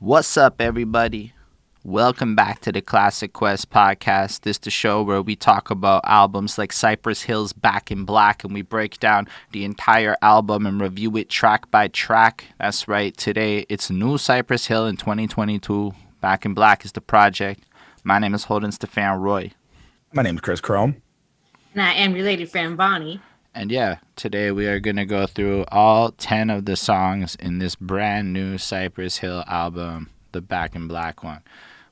What's up, everybody? Welcome back to the Classic Quest podcast. This is the show where we talk about albums like Cypress Hill's Back in Black and we break down the entire album and review it track by track. That's right, today it's new Cypress Hill in 2022. Back in Black is the project. My name is Holden Stephan Roy. My name is Chris Chrome. And I am related friend Bonnie. And yeah, today we are going to go through all 10 of the songs in this brand new Cypress Hill album, the Back in Black one,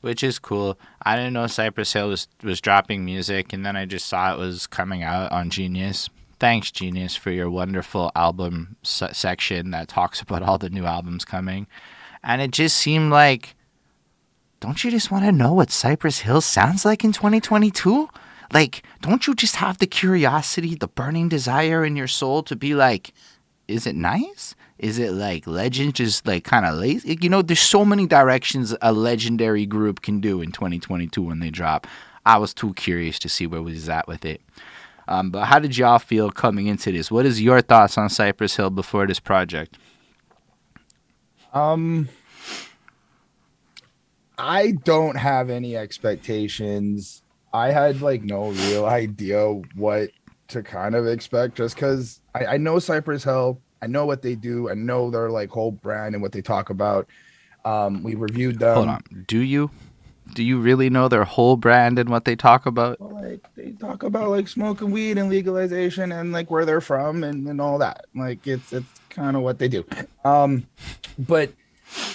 which is cool. I didn't know Cypress Hill was dropping music, and then I just saw it was coming out on Genius. Thanks, Genius, for your wonderful album section that talks about all the new albums coming. And it just seemed like, don't you just want to know what Cypress Hill sounds like in 2022? Like, don't you just have the curiosity, the burning desire in your soul to be like, is it nice? Is it like legend, just like kind of lazy? You know, there's so many directions a legendary group can do in 2022 when they drop. I was too curious to see where we was at with it. But how did y'all feel coming into this? What is your thoughts on Cypress Hill before this project? I don't have any expectations. I had like no real idea what to kind of expect just because I know Cypress Hill. I know what they do. I know their like whole brand and what they talk about. We reviewed them. Hold on. Do you? Do you really know their whole brand and what they talk about? Well, like they talk about like smoking weed and legalization and like where they're from and all that. Like it's kind of what they do. But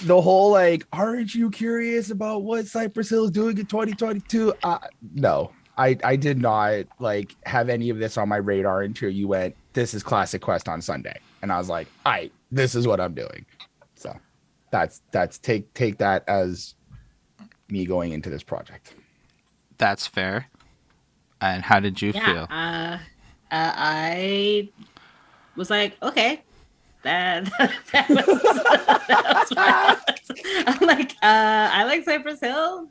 the whole like, aren't you curious about what Cypress Hill is doing in 2022? No, I did not like have any of this on my radar until you went, this is Classic Quest on Sunday. And I was like, this is what I'm doing. So that's take that as me going into this project. That's fair. And how did you feel? I was like, okay, that was I'm like, I like Cypress Hill,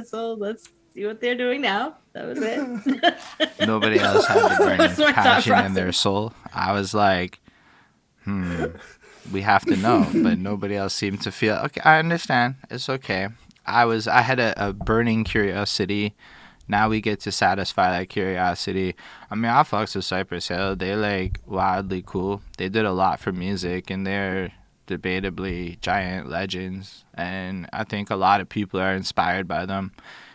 so let's see what they're doing now. That was it. Nobody else had the burning passion in their soul. I was like, we have to know, but nobody else seemed to feel. Okay, I understand. It's okay. I had a burning curiosity. Now we get to satisfy that curiosity. I mean, I fucks with Cypress Hill. They like wildly cool. They did a lot for music, and they're debatably giant legends. And I think a lot of people are inspired by them,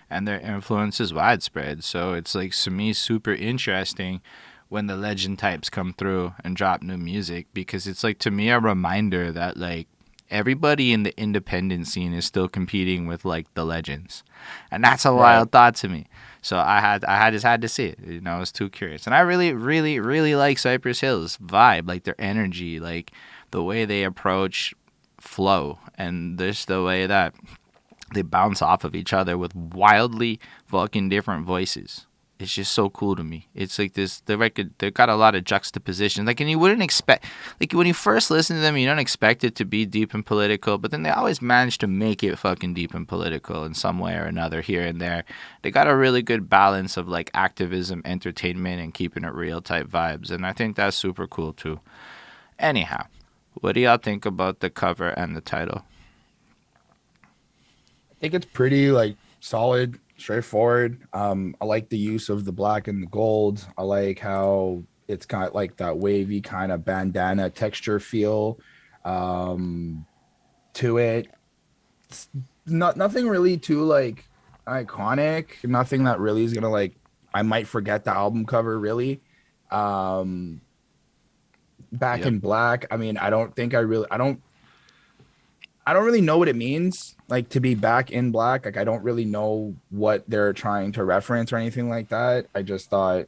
and their influence is widespread. So it's like, to me, super interesting when the legend types come through and drop new music, because it's like, to me, a reminder that like everybody in the independent scene is still competing with like the legends, and that's a wild thought to me. So I just had to see it. You know, I was too curious, and I really, really, really like Cypress Hill's vibe, like their energy, like the way they approach flow, and just the way that they bounce off of each other with wildly fucking different voices. It's just so cool to me. It's like this, the record, they've got a lot of juxtaposition. Like, and you wouldn't expect, like, when you first listen to them, you don't expect it to be deep and political, but then they always manage to make it fucking deep and political in some way or another here and there. They got a really good balance of, like, activism, entertainment, and keeping it real type vibes, and I think that's super cool, too. Anyhow, what do y'all think about the cover and the title? I think it's pretty like solid, straightforward. I like the use of the black and the gold. I like how it's got like that wavy kind of bandana texture feel to it. It's nothing really too like iconic. Nothing that really is gonna like I might forget the album cover really. Back in Black. I mean, I don't really know what it means, like to be back in black. Like I don't really know what they're trying to reference or anything like that. I just thought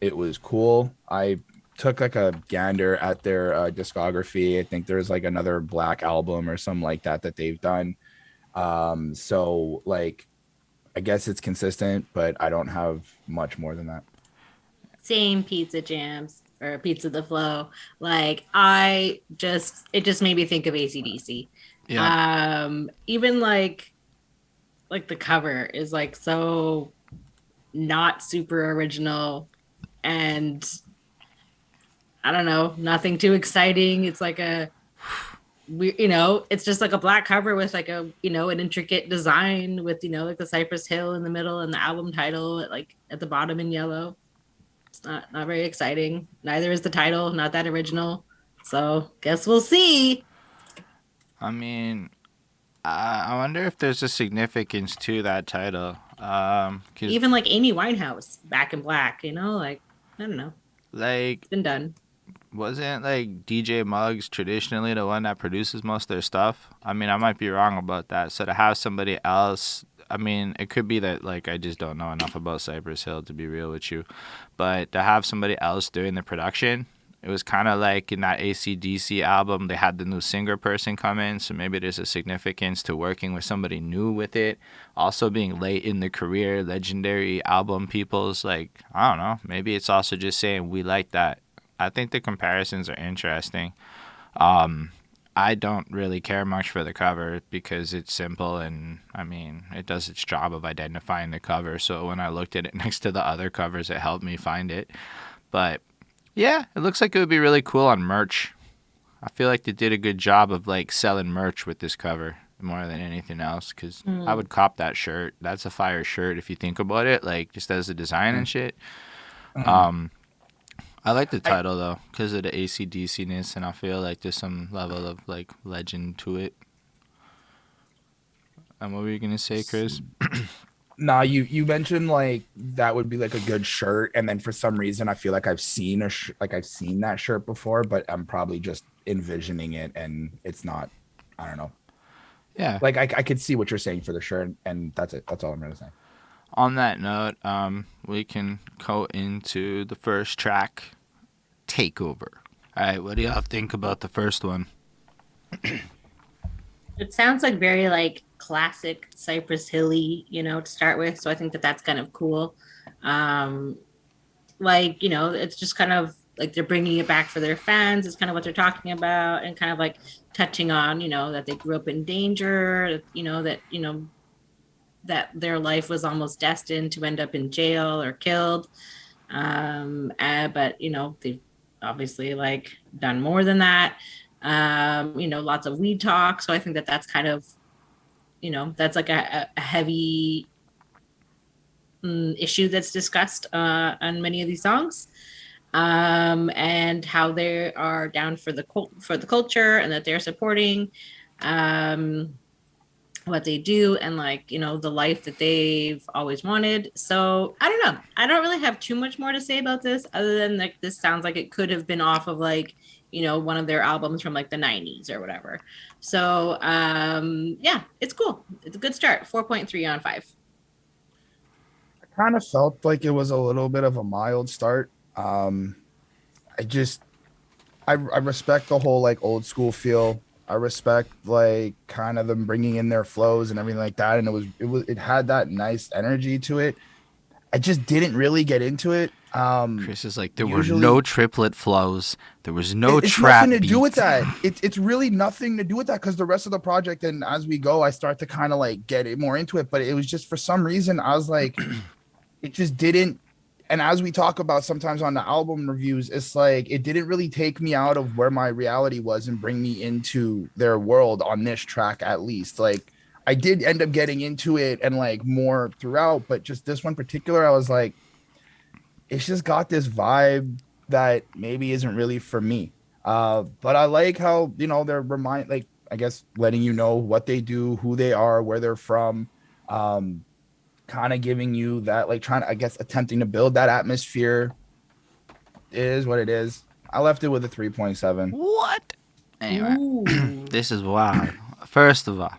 it was cool. I took like a gander at their discography. I think there's like another Black album or something like that that they've done. So like I guess it's consistent, but I don't have much more than that. Same Pizza Jams or Pizza the Flow. Like it just made me think of AC/DC. Yeah. Even like the cover is like so not super original and I don't know, nothing too exciting. It's like a it's just like a black cover with like a, an intricate design with, like the Cypress Hill in the middle and the album title like at the bottom in yellow. It's not very exciting. Neither is the title, not that original. So guess we'll see. I mean, I wonder if there's a significance to that title. 'Cause, Even like Amy Winehouse, Back in Black, like, I don't know. like, It's been done. wasn't like DJ Muggs traditionally the one that produces most of their stuff? I mean, I might be wrong about that. So to have somebody else, I mean, it could be that like I just don't know enough about Cypress Hill to be real with you, but to have somebody else doing the production, it was kind of like in that AC/DC album, they had the new singer person come in, so maybe there's a significance to working with somebody new with it. Also being late in the career, legendary album people's like, I don't know, maybe it's also just saying we like that. I think the comparisons are interesting. I don't really care much for the cover because it's simple and I mean it does its job of identifying the cover. So when I looked at it next to the other covers, it helped me find it. But yeah, it looks like it would be really cool on merch. I feel like they did a good job of like selling merch with this cover more than anything else because I would cop that shirt. That's a fire shirt if you think about it, like just as a design and shit. I like the title though because of the AC/DC-ness, and I feel like there's some level of like legend to it. And what were you gonna say, Chris? Nah, you mentioned like that would be like a good shirt, and then for some reason I feel like I've seen I've seen that shirt before, but I'm probably just envisioning it, and it's not. I don't know. Yeah. Like I could see what you're saying for the shirt, and that's it. That's all I'm gonna say. On that note, we can go into the first track, Takeover. All right, what do y'all think about the first one? It sounds like very like classic Cypress Hilly, to start with. So I think that that's kind of cool. Like, it's just kind of like they're bringing it back for their fans. It's kind of what they're talking about and kind of like touching on, that they grew up in danger, that their life was almost destined to end up in jail or killed. But, they've obviously like done more than that. Lots of weed talk. So I think that that's kind of, that's like a heavy issue that's discussed on many of these songs. And how they are down for the culture and that they're supporting what they do and like, the life that they've always wanted. So I don't know. I don't really have too much more to say about this other than like this sounds like it could have been off of like, one of their albums from like the 90s or whatever. So yeah, it's cool. It's a good start. 4.3 on 5. I kind of felt like it was a little bit of a mild start. I respect the whole like old school feel. I respect like kind of them bringing in their flows and everything like that, and it had that nice energy to it. I just didn't really get into it. Chris is like, there were no triplet flows. There was no it's trap nothing to beats. do with that. It's really nothing to do with that because the rest of the project and as we go, I start to kind of like get it more into it. But it was just for some reason I was like, it just didn't. And as we talk about sometimes on the album reviews, it's like it didn't really take me out of where my reality was and bring me into their world on this track, at least. Like I did end up getting into it and like more throughout, but just this one particular, I was like, it's just got this vibe that maybe isn't really for me. But I like how, they're like, I guess, letting you know what they do, who they are, where they're from. Kind of giving you that, like trying to, I guess, attempting to build that atmosphere. It is what it is. I left it with a 3.7. What? Anyway, this is wild. First of all,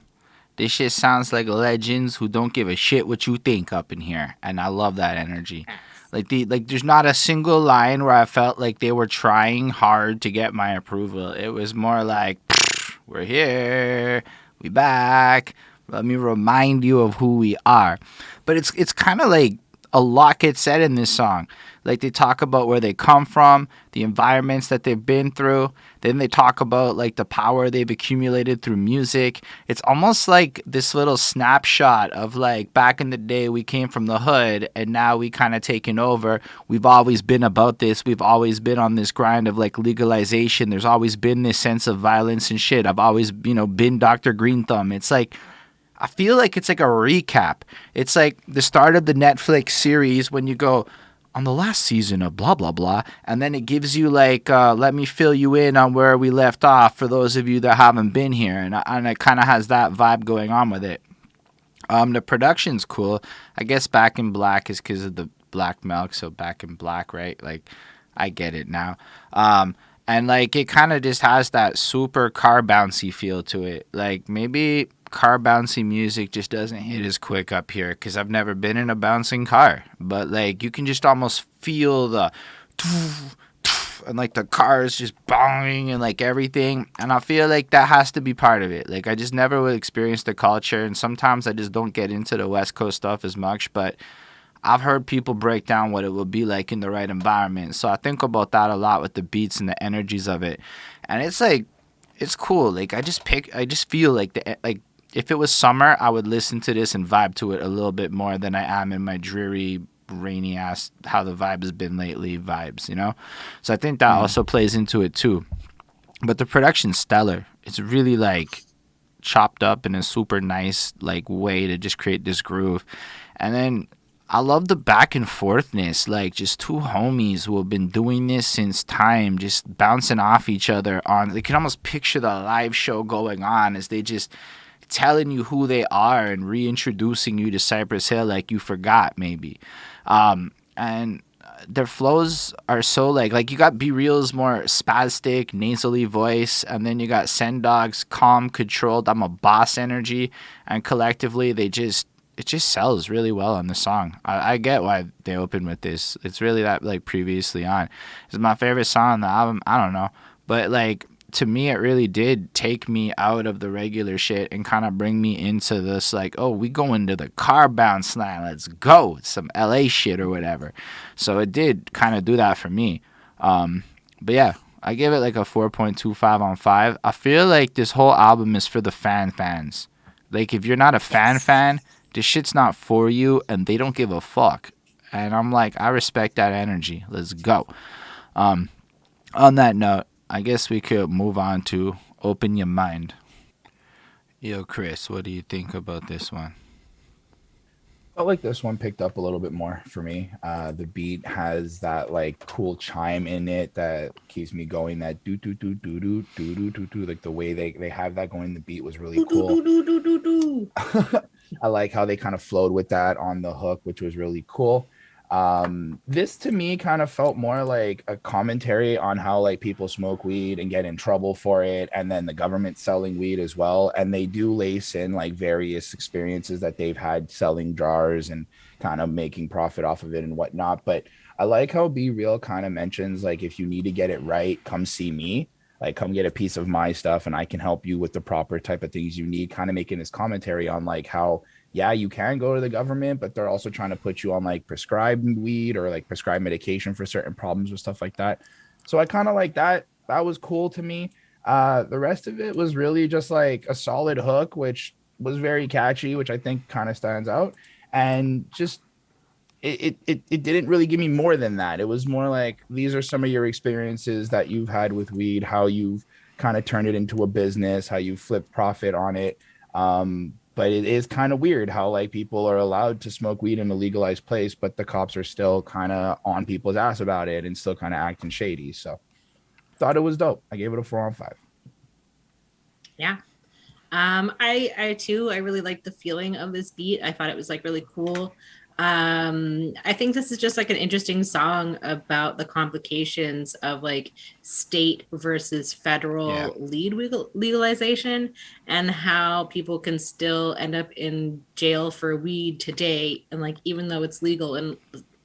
this shit sounds like legends who don't give a shit what you think up in here, and I love that energy. Like there's not a single line where I felt like they were trying hard to get my approval. It was more like, we're here, we back. Let me remind you of who we are. But it's kind of like a lot gets said in this song. Like they talk about where they come from, the environments that they've been through. Then they talk about like the power they've accumulated through music. It's almost like this little snapshot of like back in the day we came from the hood and now we kind of taken over. We've always been about this. We've always been on this grind of like legalization. There's always been this sense of violence and shit. I've always, been Dr. Green Thumb. It's like I feel like it's like a recap. It's like the start of the Netflix series when you go on the last season of blah blah blah, and then it gives you like let me fill you in on where we left off for those of you that haven't been here, and it kind of has that vibe going on with it. The production's cool. I guess Back in Black is because of the black milk, so Back in Black, right? Like I get it now. And like it kind of just has that super car bouncy feel to it. Like maybe car bouncy music just doesn't hit as quick up here because I've never been in a bouncing car. But like you can just almost feel the and like the cars just banging and like everything. And I feel like that has to be part of it. Like I just never would experience the culture, and sometimes I just don't get into the West Coast stuff as much. But I've heard people break down what it will be like in the right environment. So I think about that a lot with the beats and the energies of it. And it's like, it's cool. Like I just feel like if it was summer, I would listen to this and vibe to it a little bit more than I am in my dreary, rainy ass, how the vibe has been lately vibes, So I think that also plays into it too. But the production's stellar. It's really like chopped up in a super nice like way to just create this groove. And then I love the back and forthness, like just two homies who have been doing this since time, just bouncing off each other on. They can almost picture the live show going on as they just telling you who they are and reintroducing you to Cypress Hill like you forgot maybe. And their flows are so like you got Be Real's more spastic, nasally voice, and then you got Send Dog's calm, controlled, I'm a boss energy, and collectively it just sells really well on the song. I get why they open with this. It's really that like previously on. It's my favorite song on the album. I don't know. But like to me it really did take me out of the regular shit and kind of bring me into this like, oh, we go into the car bounce line. Let's go. It's some LA shit or whatever. So it did kind of do that for me. But yeah, I give it like a 4.25 on 5. I feel like this whole album is for the fans. Like if you're not a fan, this shit's not for you, and they don't give a fuck. And I'm like, I respect that energy. Let's go. On that note, I guess we could move on to Open Your Mind. Yo, Chris, what do you think about this one? I felt like this one picked up a little bit more for me. The beat has that like cool chime in it that keeps me going. That do do do do do do do do do. Like the way they have that going. The beat was really cool. I like how they kind of flowed with that on the hook, which was really cool. This to me kind of felt more like a commentary on how like people smoke weed and get in trouble for it, and then the government selling weed as well. And they do lace in like various experiences that they've had selling jars and kind of making profit off of it and whatnot. But I like how Be Real kind of mentions like, if you need to get it right, come see me. Like, come get a piece of my stuff and I can help you with the proper type of things you need. Kind of making this commentary on like how, yeah, you can go to the government, but they're also trying to put you on like prescribed weed or like prescribed medication for certain problems or stuff like that. So I kind of like that. That was cool to me. The rest of it was really just like a solid hook, which was very catchy, which I think kind of stands out. And just it didn't really give me more than that. It was more like, these are some of your experiences that you've had with weed, how you've kind of turned it into a business, how you flip profit on it. But it is kind of weird how like people are allowed to smoke weed in a legalized place, but the cops are still kind of on people's ass about it and still kind of acting shady. So thought it was dope. I gave it a 4 on 5. Yeah. I too, I really liked the feeling of this beat. I thought it was like really cool. I think this is just like an interesting song about the complications of like state versus federal legalization, and how people can still end up in jail for weed today. And like, even though it's legal in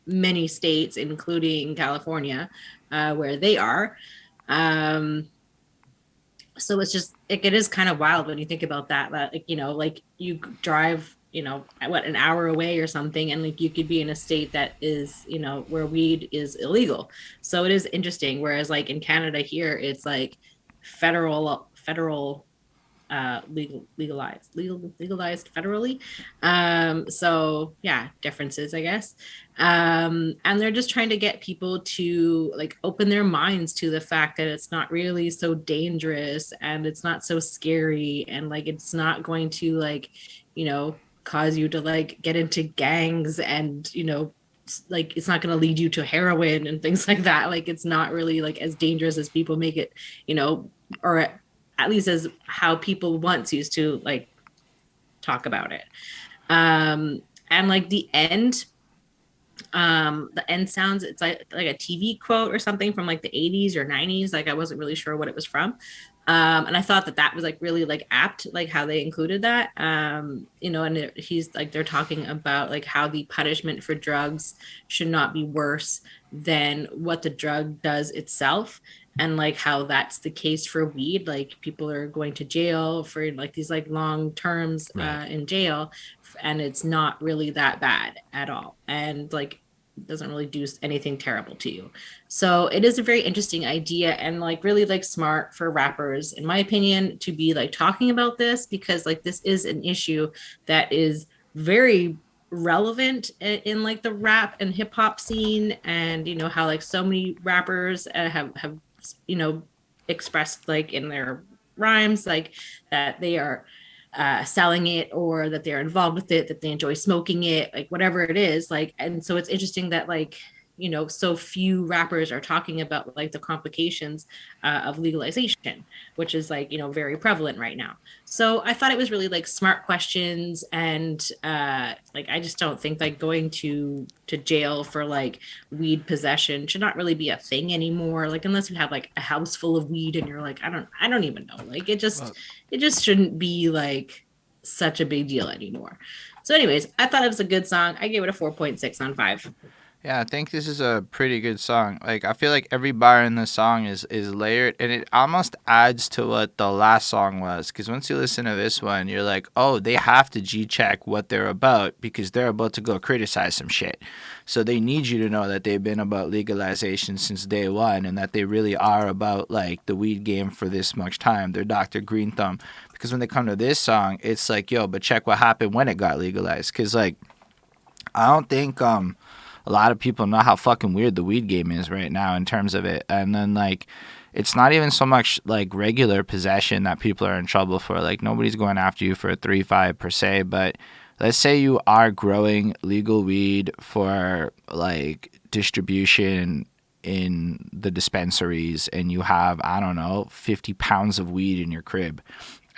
many states, including California, where they are. So it's just, it is kind of wild when you think about that, like, you know, like you drive an hour away or something, and like you could be in a state that is, where weed is illegal. So it is interesting. Whereas like in Canada here, it's like federal legalized federally. So yeah, differences, I guess. And they're just trying to get people to like open their minds to the fact that it's not really so dangerous, and it's not so scary, and like it's not going to like, cause you to like get into gangs, and like it's not going to lead you to heroin and things like that. Like it's not really like as dangerous as people make it, or at least as how people once used to like talk about it. And like the end sounds, it's like a TV quote or something from like the 80s or 90s. Like I wasn't really sure what it was from. And I thought that was like really like apt, like how they included that. And he's like, they're talking about like how the punishment for drugs should not be worse than what the drug does itself. And like how that's the case for weed. Like people are going to jail for like these like long terms in jail, and it's not really that bad at all. And like doesn't really do anything terrible to you. So it is a very interesting idea, and like really like smart for rappers, in my opinion, to be like talking about this, because like this is an issue that is very relevant in like the rap and hip hop scene. And how like so many rappers have expressed like in their rhymes like that they are selling it, or that they're involved with it, that they enjoy smoking it, like whatever it is. Like, and so it's interesting that like so few rappers are talking about like the complications of legalization, which is like very prevalent right now. So I thought it was really like smart questions. And like I just don't think like going to jail for like weed possession should not really be a thing anymore, like unless you have like a house full of weed and you're like, I don't even know, like it just shouldn't be like such a big deal anymore. So anyways, I thought it was a good song. I gave it a 4.6 on 5. Yeah, I think this is a pretty good song. Like, I feel like every bar in the song is layered, and it almost adds to what the last song was. Because once you listen to this one, you're like, oh, they have to G-check what they're about, because they're about to go criticize some shit. So they need you to know that they've been about legalization since day one, and that they really are about, like, the weed game for this much time. They're Dr. Green Thumb. Because when they come to this song, it's like, yo, but check what happened when it got legalized. Because, like, I don't think... a lot of people know how fucking weird the weed game is right now in terms of it. And then, like, it's not even so much, like, regular possession that people are in trouble for. Like, nobody's going after you for a 3.5 per se. But let's say you are growing legal weed for, like, distribution in the dispensaries, and you have, I don't know, 50 pounds of weed in your crib,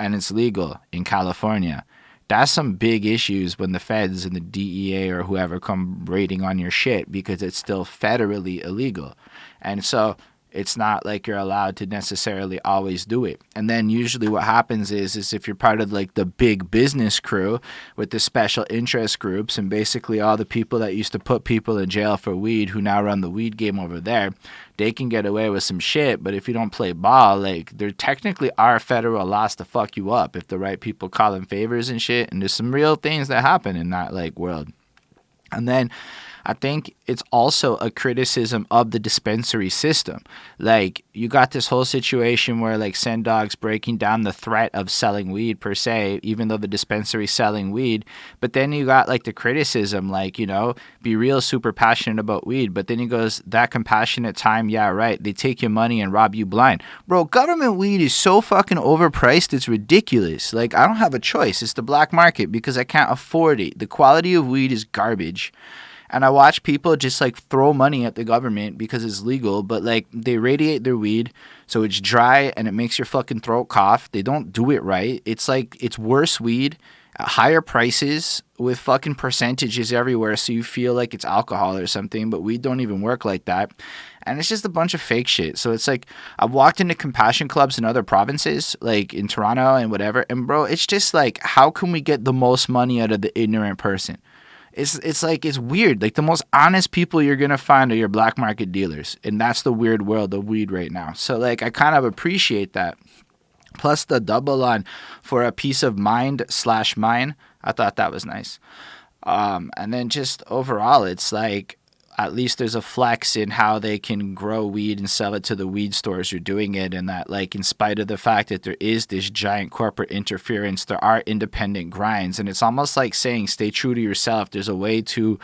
and it's legal in California. That's some big issues when the feds and the DEA or whoever come raiding on your shit, because it's still federally illegal. And so it's not like you're allowed to necessarily always do it. And then usually what happens is if you're part of like the big business crew with the special interest groups, and basically all the people that used to put people in jail for weed who now run the weed game over there, they can get away with some shit. But if you don't play ball, like, there technically are federal laws to fuck you up if the right people call in favors and shit. And there's some real things that happen in that like world. And then I think it's also a criticism of the dispensary system. Like, you got this whole situation where, like, Sendog's breaking down the threat of selling weed per se, even though the dispensary's selling weed. But then you got, like, the criticism, like, be real super passionate about weed. But then he goes, that compassionate time, yeah, right, they take your money and rob you blind. Bro, government weed is so fucking overpriced, it's ridiculous. Like, I don't have a choice. It's the black market because I can't afford it. The quality of weed is garbage. And I watch people just, like, throw money at the government because it's legal, but, like, they radiate their weed, so it's dry and it makes your fucking throat cough. They don't do it right. It's, like, it's worse weed at higher prices with fucking percentages everywhere, so you feel like it's alcohol or something, but weed don't even work like that. And it's just a bunch of fake shit. So it's like, I've walked into compassion clubs in other provinces, like in Toronto and whatever, and, bro, it's just, like, how can we get the most money out of the ignorant person? It's like, it's weird. Like, the most honest people you're going to find are your black market dealers. And that's the weird world of weed right now. So, like, I kind of appreciate that. Plus the double on for a peace of mind/mine. I thought that was nice. And then just overall, it's like at least there's a flex in how they can grow weed and sell it to the weed stores who are doing it. And that, like, in spite of the fact that there is this giant corporate interference, there are independent grinds. And it's almost like saying, stay true to yourself. There's a way to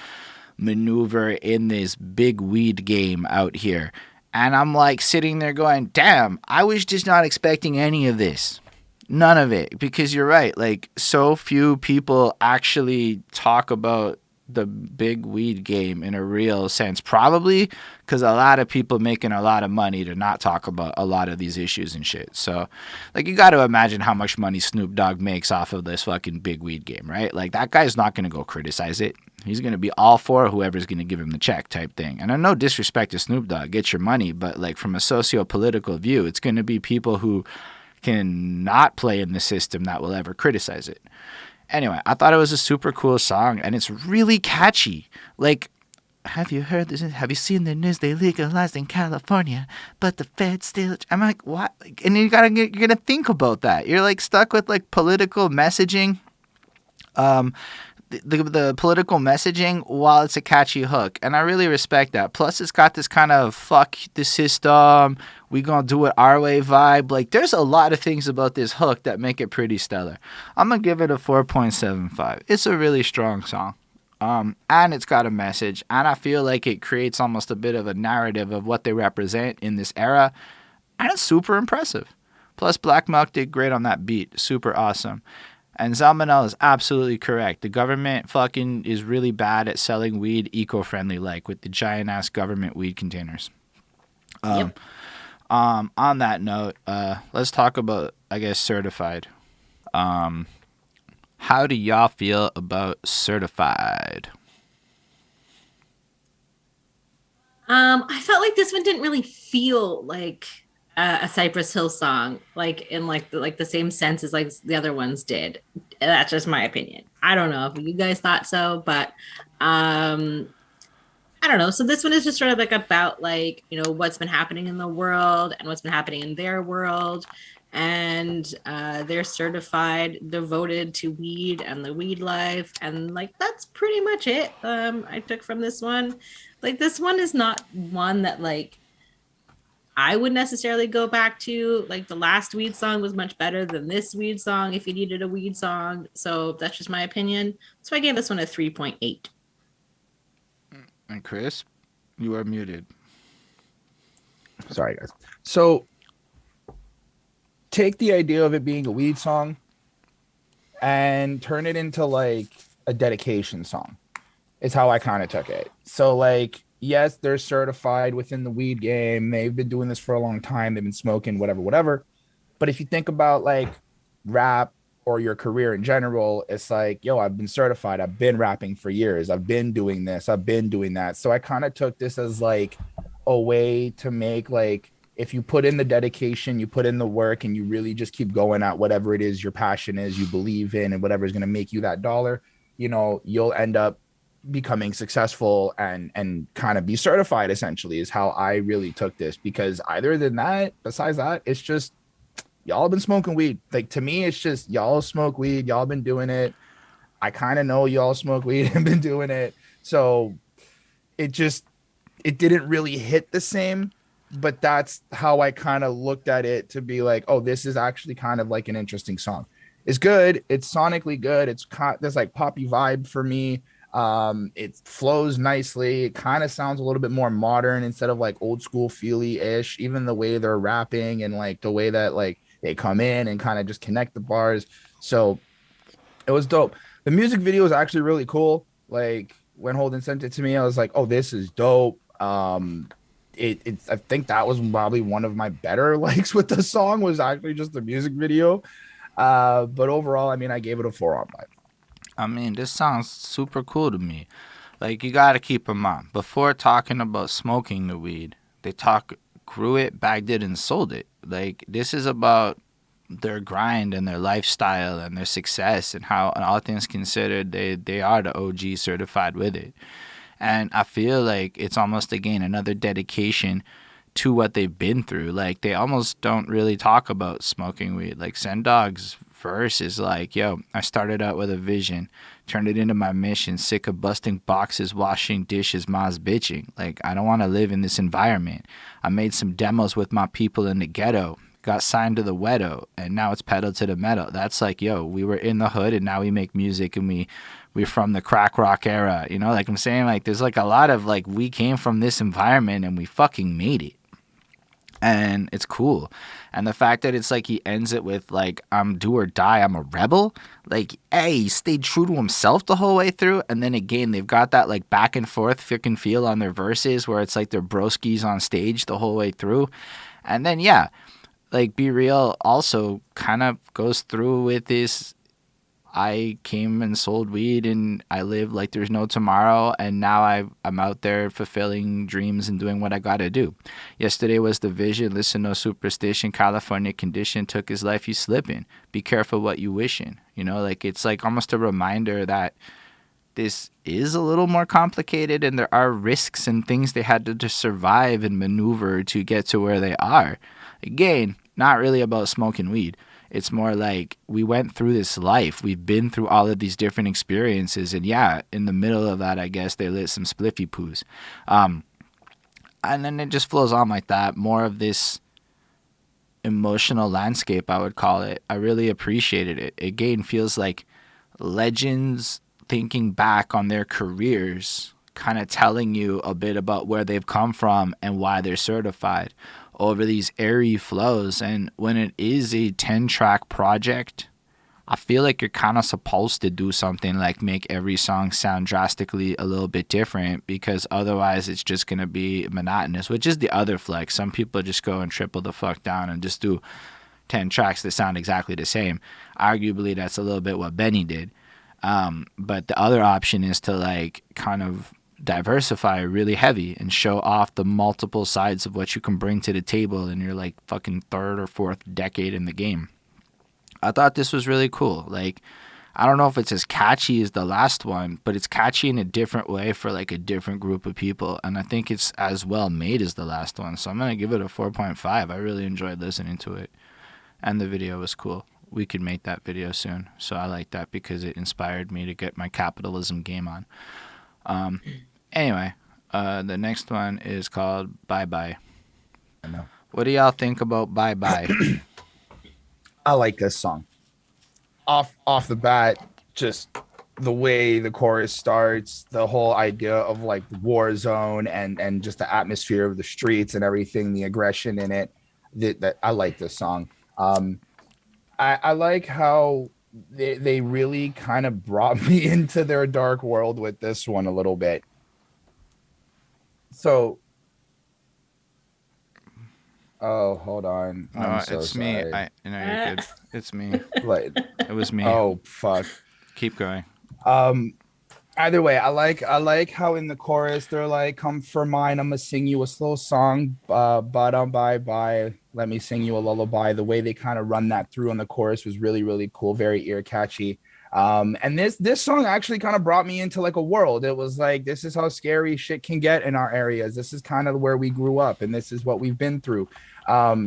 maneuver in this big weed game out here. And I'm like sitting there going, damn, I was just not expecting any of this. None of it. Because you're right. Like, so few people actually talk about the big weed game in a real sense. Probably because a lot of people making a lot of money to not talk about a lot of these issues and shit. So, like, you got to imagine how much money Snoop Dogg makes off of this fucking big weed game, right? Like, that guy's not going to go criticize it. He's going to be all for whoever's going to give him the check type thing. And I no disrespect to Snoop Dogg, get your money, but like from a socio-political view, it's going to be people who can not play in the system that will ever criticize it. Anyway, I thought it was a super cool song, and it's really catchy. Like, have you heard this? Have you seen the news? They legalized in California, but the feds still. I'm like, what? And you're gonna think about that. You're like stuck with like political messaging. The political messaging while it's a catchy hook, and I really respect that. Plus, it's got this kind of fuck the system, we gonna do it our way vibe. Like, there's a lot of things about this hook that make it pretty stellar. I'm gonna give it a 4.75. It's a really strong song, and it's got a message, and I feel like it creates almost a bit of a narrative of what they represent in this era, and it's super impressive. Plus, Black Milk did great on that beat, super awesome. And Zalmanel is absolutely correct. The government fucking is really bad at selling weed eco-friendly, like with the giant-ass government weed containers. On that note, let's talk about, I guess, Certified. How do y'all feel about Certified? I felt like this one didn't really feel like a Cypress Hill song, like in like the same sense as like the other ones did. That's just my opinion. I don't know if you guys thought so, but I don't know. So this one is just sort of like about like, you know, what's been happening in the world and what's been happening in their world. And they're certified, devoted to weed and the weed life. And like, that's pretty much it I took from this one. Like, this one is not one that like I would necessarily go back to. Like, the last weed song was much better than this weed song if you needed a weed song. So that's just my opinion. So I gave this one a 3.8. And Chris, you are muted. Sorry, guys. So take the idea of it being a weed song and turn it into like a dedication song. Is how I kind of took it. So like, yes, they're certified within the weed game. They've been doing this for a long time. They've been smoking, whatever. But if you think about like rap or your career in general, it's like, yo, I've been certified. I've been rapping for years. I've been doing this. I've been doing that. So I kind of took this as like a way to make like, if you put in the dedication, you put in the work, and you really just keep going at whatever it is your passion is, you believe in, and whatever is going to make you that dollar, you know, you'll end up becoming successful and kind of be certified, essentially, is how I really took this. Because besides that, it's just y'all been smoking weed. Like, to me, it's just y'all smoke weed, y'all been doing it. I kind of know y'all smoke weed and been doing it. So it didn't really hit the same, but that's how I kind of looked at it, to be like, oh, this is actually kind of like an interesting song. It's good. It's sonically good. There's like poppy vibe for me. It flows nicely. It kind of sounds a little bit more modern instead of like old school feely-ish. Even the way they're rapping and like the way that like they come in and kind of just connect the bars. So it was dope. The music video is actually really cool. Like, when Holden sent it to me, I was like, oh, this is dope. I think that was probably one of my better likes with the song, was actually just the music video. But overall, I mean, I gave it a 4 on 5. I mean, this sounds super cool to me. Like, you got to keep in mind, before talking about smoking the weed, they grew it, bagged it, and sold it. Like, this is about their grind and their lifestyle and their success, and how, all things considered, they are the OG certified with it. And I feel like it's almost, again, another dedication to what they've been through. Like, they almost don't really talk about smoking weed. Like, Sendog's verse is like, yo, I started out with a vision, turned it into my mission, sick of busting boxes, washing dishes, ma's bitching. Like, I don't want to live in this environment. I made some demos with my people in the ghetto, got signed to the Wedo, and now it's pedal to the metal. That's like, yo, we were in the hood and now we make music, and we're from the crack rock era, you know? Like, I'm saying, like, there's like a lot of like, we came from this environment and we fucking made it. And it's cool. And the fact that it's like he ends it with like, I'm do or die, I'm a rebel. Like, hey, he stayed true to himself the whole way through. And then again, they've got that like back and forth fucking feel on their verses where it's like they're broskies on stage the whole way through. And then yeah, like Be Real also kind of goes through with this, I came and sold weed and I live like there's no tomorrow, and now I'm out there fulfilling dreams and doing what I gotta do. Yesterday was the vision, listen, no superstition, California condition, took his life, he's slipping. Be careful what you wishing. You know, like, it's like almost a reminder that this is a little more complicated and there are risks and things they had to just survive and maneuver to get to where they are. Again, not really about smoking weed. It's more like, we went through this life. We've been through all of these different experiences. And yeah, in the middle of that, I guess they lit some spliffy poos. And then it just flows on like that. More of this emotional landscape, I would call it. I really appreciated it. Again, feels like legends thinking back on their careers, kind of telling you a bit about where they've come from and why they're certified over these airy flows. And when it is a 10-track project, I feel like you're kind of supposed to do something like make every song sound drastically a little bit different, because otherwise it's just going to be monotonous, which is the other flex. Some people just go and triple the fuck down and just do 10 tracks that sound exactly the same. Arguably, that's a little bit what Benny did. But the other option is to like kind of diversify really heavy and show off the multiple sides of what you can bring to the table in your like fucking third or fourth decade in the game. I thought this was really cool. Like, I don't know if it's as catchy as the last one, but it's catchy in a different way for like a different group of people, and I think it's as well made as the last one, so I'm gonna give it a 4.5. I really enjoyed listening to it, and the video was cool. We could make that video soon, so I like that because it inspired me to get my capitalism game on. Anyway, the next one is called Bye Bye. I know. What do y'all think about Bye Bye? I like this song. Off the bat, just the way the chorus starts, the whole idea of like war zone and just the atmosphere of the streets and everything, the aggression in it. That I like this song. I like how they really kind of brought me into their dark world with this one a little bit. So, oh, hold on. No, so it's sorry. me. I know you're good. It's me. Like, It was me. oh fuck. Keep going. Either way, I like how in the chorus they're like, "Come for mine, I'm gonna sing you a slow song, bye bye. Let me sing you a lullaby." The way they kind of run that through on the chorus was really, really cool, very ear catchy. And this song actually kind of brought me into like a world. It was like, this is how scary shit can get in our areas. This is kind of where we grew up, and this is what we've been through.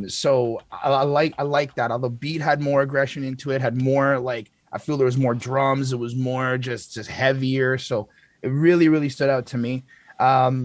So I like that. Although beat had more aggression into it, had more like, I feel there was more drums. It was more just heavier. So it really, really stood out to me. I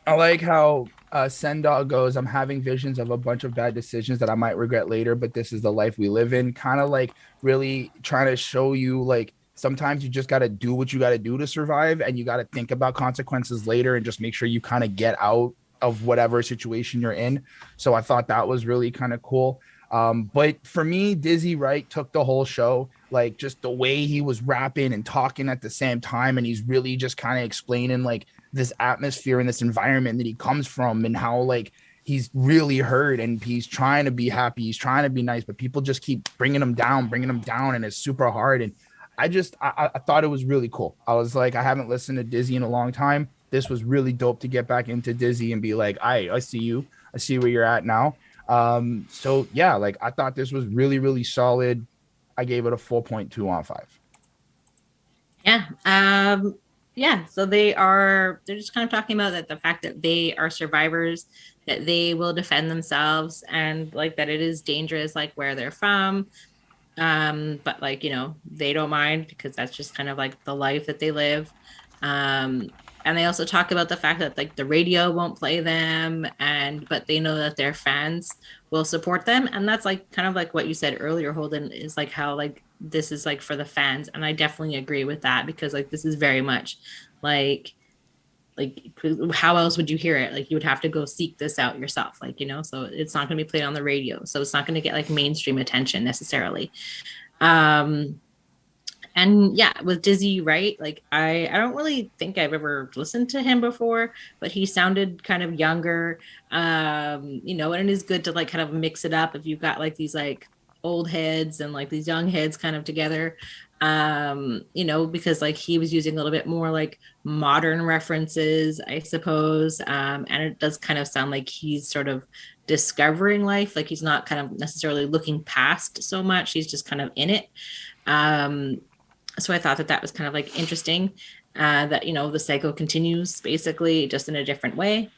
like how Sendog goes, "I'm having visions of a bunch of bad decisions that I might regret later, but this is the life we live in." Kind of like really trying to show you like, sometimes you just got to do what you got to do to survive, and you got to think about consequences later and just make sure you kind of get out of whatever situation you're in. So I thought that was really kind of cool. But for me, Dizzy Wright took the whole show, like just the way he was rapping and talking at the same time. And he's really just kind of explaining like this atmosphere and this environment that he comes from, and how like he's really hurt and he's trying to be happy. He's trying to be nice, but people just keep bringing him down. And it's super hard. And I thought it was really cool. I was like, I haven't listened to Dizzy in a long time. This was really dope to get back into Dizzy and be like, I see you. I see where you're at now. So yeah, like I thought this was really, really solid. I gave it a 4.2 on 5. Yeah. So they're just kind of talking about that, the fact that they are survivors, that they will defend themselves, and like that it is dangerous, like where they're from. But like, they don't mind because that's just kind of like the life that they live. Um, and they also talk about the fact that like the radio won't play them, and but they know that their fans will support them. And that's like kind of like what you said earlier, Holden, is like how like this is like for the fans. And I definitely agree with that, because like this is very much like like how else would you hear it? Like you would have to go seek this out yourself, like, so it's not going to be played on the radio, so it's not going to get like mainstream attention necessarily. um and yeah, with Dizzy Wright, like I don't really think I've ever listened to him before, but he sounded kind of younger. And it is good to like kind of mix it up if you've got like these like old heads and like these young heads kind of together. Because like he was using a little bit more like modern references, I suppose. And it does kind of sound like he's sort of discovering life, like he's not kind of necessarily looking past so much, he's just kind of in it. So I thought that that was kind of like interesting, that the cycle continues basically just in a different way.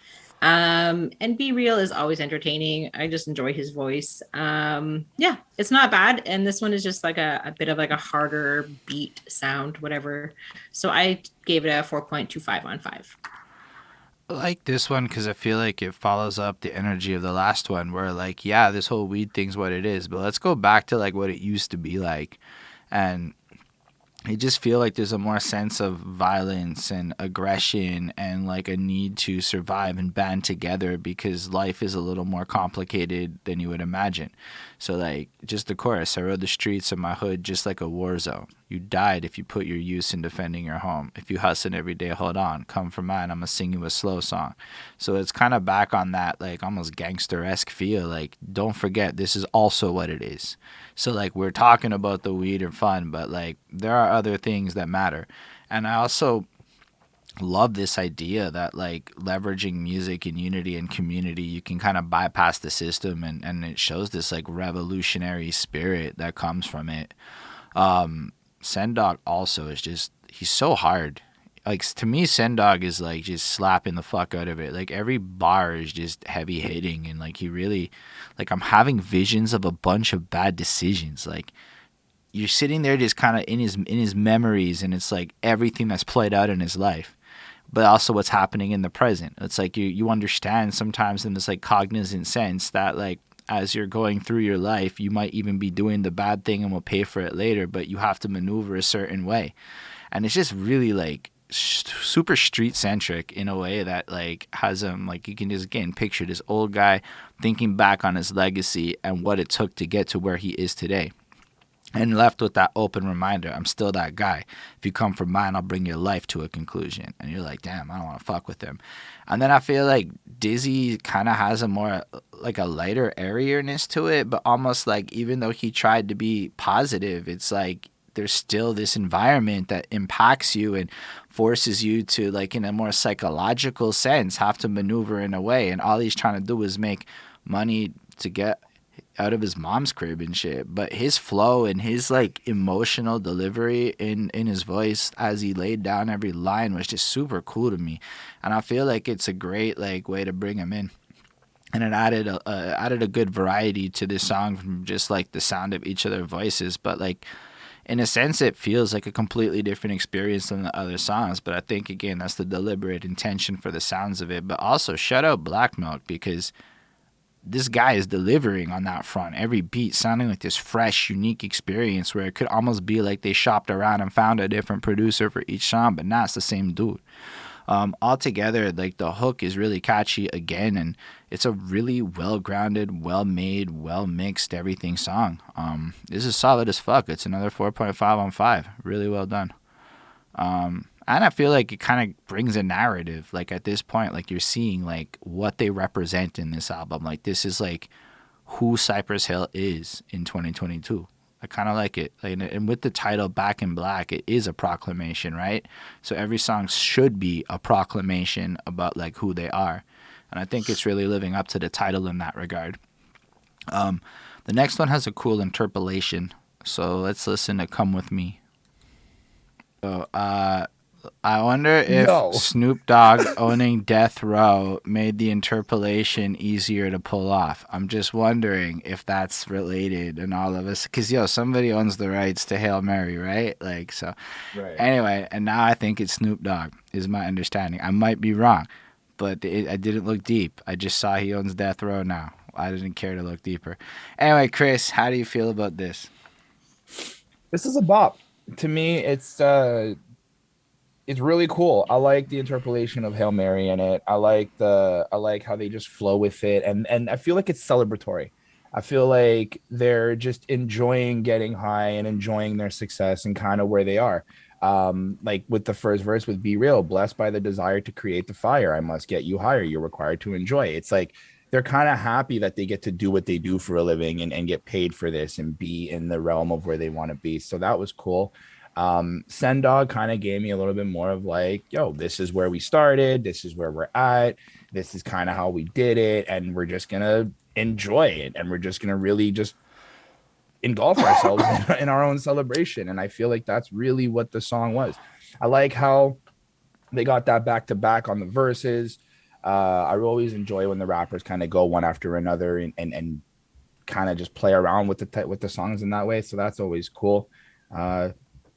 And Be Real is always entertaining. I just enjoy his voice. Yeah, it's not bad, and this one is just like a bit of like a harder beat sound, whatever. So I gave it a 4.25 on 5. I like this one because I feel like it follows up the energy of the last one, where like, yeah, this whole weed thing's what it is, but let's go back to like what it used to be like. And I just feel like there's a more sense of violence and aggression and like a need to survive and band together, because life is a little more complicated than you would imagine. So like just the chorus, I rode the streets of my hood just like a war zone. You died if you put your use in defending your home. If you hustle every day, hold on. Come for mine, I'ma sing you a slow song. So it's kind of back on that like almost gangster-esque feel. Like, don't forget, this is also what it is. So like we're talking about the weed or fun, but like there are other things that matter. And I also love this idea that like leveraging music and unity and community, you can kind of bypass the system, and it shows this like revolutionary spirit that comes from it. Sendog also is just, he's so hard. Like to me, Sendog is like just slapping the fuck out of it. Like every bar is just heavy hitting, and like he really, like I'm having visions of a bunch of bad decisions. Like you're sitting there just kind of in his memories, and it's like everything that's played out in his life, but also what's happening in the present. It's like you understand sometimes in this like cognizant sense that like as you're going through your life, you might even be doing the bad thing and will pay for it later, but you have to maneuver a certain way. And it's just really like super street centric in a way that like has him like, you can just again picture this old guy thinking back on his legacy and what it took to get to where he is today, and left with that open reminder, I'm still that guy. If you come for mine, I'll bring your life to a conclusion. And you're like, damn, I don't want to fuck with him. And then I feel like Dizzy kind of has a more like a lighter airiness to it, but almost like even though he tried to be positive, it's like there's still this environment that impacts you and forces you to, like, in a more psychological sense, have to maneuver in a way. And all he's trying to do is make money to get out of his mom's crib and shit. But his flow and his like emotional delivery in his voice as he laid down every line was just super cool to me. And I feel like it's a great like way to bring him in. And it added a good variety to this song from just like the sound of each of their voices. But like in a sense, it feels like a completely different experience than the other songs. But I think, again, that's the deliberate intention for the sounds of it. But also, shout out Black Milk, because this guy is delivering on that front. Every beat sounding like this fresh, unique experience where it could almost be like they shopped around and found a different producer for each song, but not, it's the same dude. Altogether, like the hook is really catchy again, and it's a really well-grounded, well-made, well-mixed everything song. This is solid as fuck. It's another 4.5 on 5. Really well done. And I feel like it kind of brings a narrative. Like at this point, like you're seeing like what they represent in this album. Like this is like who Cypress Hill is in 2022. I kind of like it. Like, and with the title Back in Black, it is a proclamation, right? So every song should be a proclamation about like who they are. And I think it's really living up to the title in that regard. The next one has a cool interpolation. So let's listen to Come With Me. So, I wonder if No. Snoop Dogg owning Death Row made the interpolation easier to pull off. I'm just wondering if that's related and all of us. Because, somebody owns the rights to Hail Mary, right? Like, so. Right. Anyway, and now I think it's Snoop Dogg, is my understanding. I might be wrong, but I didn't look deep. I just saw he owns Death Row now. I didn't care to look deeper. Anyway, Chris, how do you feel about this? This is a bop. To me, it's really cool. I like the interpolation of Hail Mary in it. I like how they just flow with it, and I feel like it's celebratory. I feel like they're just enjoying getting high and enjoying their success and kind of where they are. Like with the first verse with Be Real, blessed by the desire to create the fire, I must get you higher. You're required to enjoy. It's like they're kind of happy that they get to do what they do for a living and get paid for this and be in the realm of where they want to be. So that was cool. Sen Dog kind of gave me a little bit more of like, yo, this is where we started, this is where we're at, this is kind of how we did it, and we're just gonna enjoy it, and we're just gonna really just engulf ourselves in our own celebration. And I feel like that's really what the song was. I like how they got that back to back on the verses. I always enjoy when the rappers kind of go one after another and kind of just play around with the songs in that way. So that's always cool.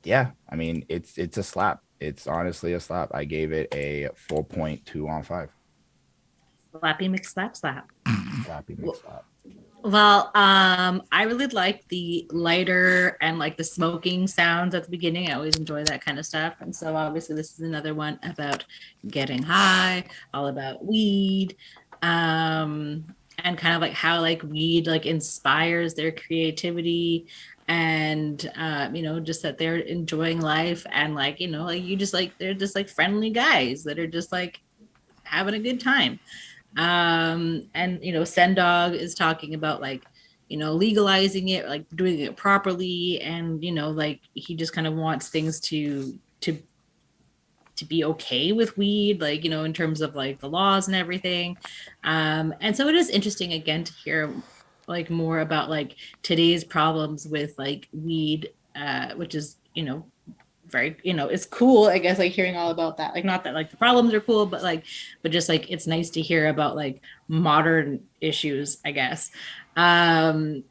Yeah, I mean, it's a slap. It's honestly a slap. I gave it a 4.2 on 5. Slappy McSlap slap. Slappy McSlap. Well, I really like the lighter and like the smoking sounds at the beginning. I always enjoy that kind of stuff. And so obviously this is another one about getting high, all about weed, and kind of like how like weed like inspires their creativity and just that they're enjoying life and like, like you just like they're just like friendly guys that are just like having a good time. And Sen Dog is talking about like legalizing it, like doing it properly, and like he just kind of wants things to be okay with weed, like in terms of like the laws and everything. And so it is interesting again to hear like more about like today's problems with like weed, which is very it's cool, I guess, like hearing all about that, like not that like the problems are cool, but just like it's nice to hear about like modern issues, I guess. I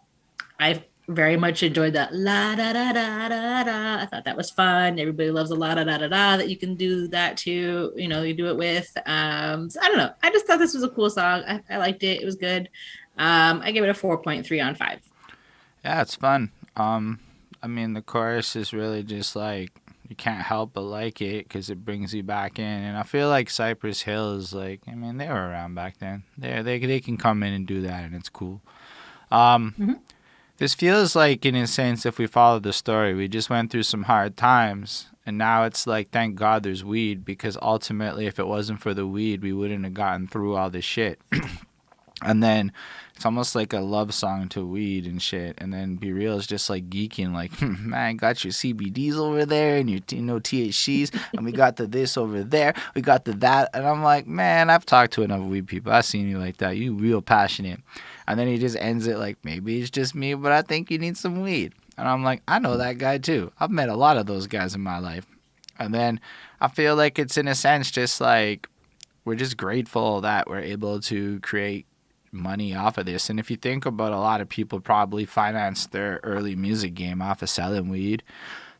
very much enjoyed that la da da da da da. I thought that was fun. Everybody loves a la da da da da that you can do that too, you do it with. So I don't know, I just thought this was a cool song. I liked it. It was good. I gave it a 4.3 on 5. Yeah, it's fun. I mean, the chorus is really just like, you can't help but like it because it brings you back in. And I feel like Cypress Hill is like, I mean, they were around back then. They can come in and do that, and it's cool. This feels like, in a sense, if we follow the story, we just went through some hard times, and now it's like, thank God there's weed, because ultimately, if it wasn't for the weed, we wouldn't have gotten through all this shit. And then it's almost like a love song to weed and shit. And then Be Real is just like geeking, like, man, got your CBDs over there and your THCs, and we got the this over there, we got the that. And I'm like, man, I've talked to enough weed people. I've seen you like that. You real passionate. And then he just ends it like, maybe it's just me, but I think you need some weed. And I'm like, I know that guy too. I've met a lot of those guys in my life. And then I feel like it's, in a sense, just like, we're just grateful that we're able to create money off of this. And if you think about, a lot of people probably financed their early music game off of selling weed.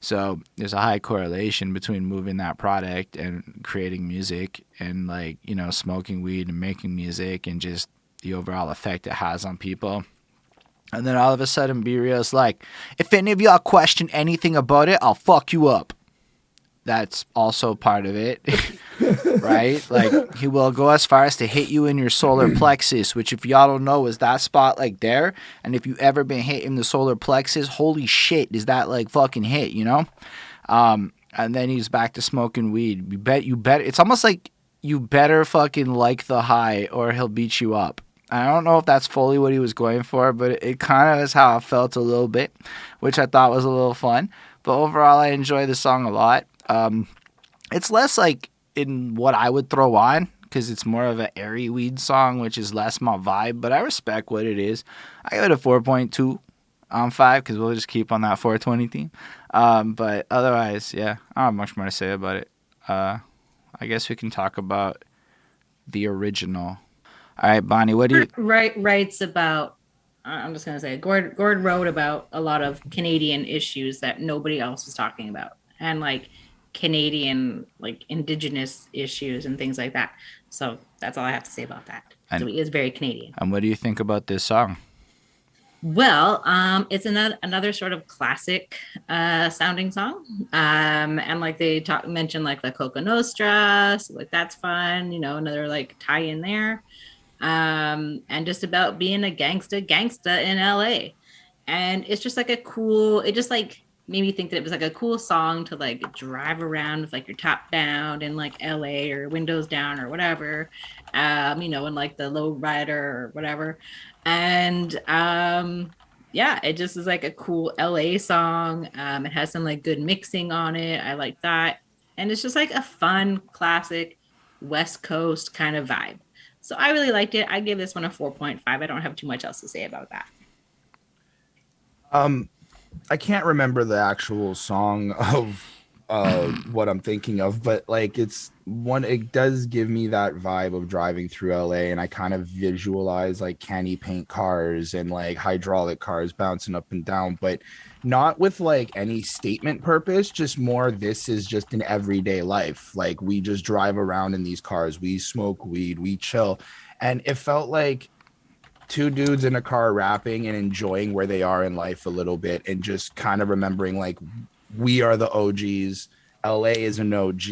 So there's a high correlation between moving that product and creating music, and like, smoking weed and making music, and just the overall effect it has on people. And then all of a sudden Be Real is like, if any of y'all question anything about it, I'll fuck you up. That's also part of it, right? Like, he will go as far as to hit you in your solar plexus, which, if y'all don't know, is that spot like there. And if you ever been hit in the solar plexus, holy shit, is that like fucking hit, And then he's back to smoking weed. You bet. It's almost like you better fucking like the high, or he'll beat you up. I don't know if that's fully what he was going for, but it kind of is how I felt a little bit, which I thought was a little fun. But overall, I enjoy the song a lot. It's less like in what I would throw on, because it's more of an airy weed song, which is less my vibe, but I respect what it is. I give it a 4.2 on 5, because we'll just keep on that 420 theme. But otherwise, yeah, I don't have much more to say about it. I guess we can talk about the original. All right, Bonnie, what do you... Writes about, I'm just going to say, Gord wrote about a lot of Canadian issues that nobody else was talking about. And like Canadian, like Indigenous issues and things like that. So that's all I have to say about that. So he is very Canadian. And what do you think about this song? Well, it's another sort of classic sounding song. And like they mentioned like La Coca Nostra, so like that's fun, you know, another like tie in there. And just about being a gangsta in LA. And it's just like it just like made me think that it was like a cool song to like drive around with like your top down in like LA or windows down or whatever, you know, in like the low rider or whatever. And yeah, it just is like a cool LA song. It has some like good mixing on it. I like that. And it's just like a fun, classic West Coast kind of vibe. So I really liked it. I give this one a 4.5. I don't have too much else to say about that. I can't remember the actual song of what I'm thinking of, but like it does give me that vibe of driving through LA, and I kind of visualize like candy paint cars and like hydraulic cars bouncing up and down, but not with like any statement purpose, just more this is just an everyday life. Like we just drive around in these cars, we smoke weed, we chill. And it felt like two dudes in a car rapping and enjoying where they are in life a little bit, and just kind of remembering like we are the OGs. LA is an OG.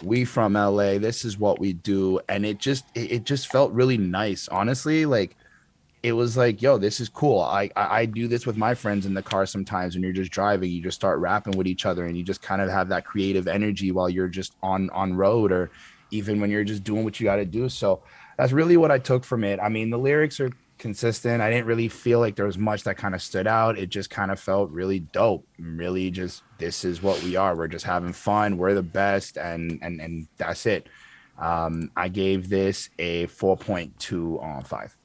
We from LA. This is what we do. And it just felt really nice. Honestly, like it was like, yo, this is cool. I do this with my friends in the car sometimes. When you're just driving, you just start rapping with each other, and you just kind of have that creative energy while you're just on road, or even when you're just doing what you got to do. So that's really what I took from it. I mean, the lyrics are consistent. I didn't really feel like there was much that kind of stood out. It just kind of felt really dope. Really just, this is what we are. We're just having fun. We're the best. And that's it. I gave this a 4.2 on 5.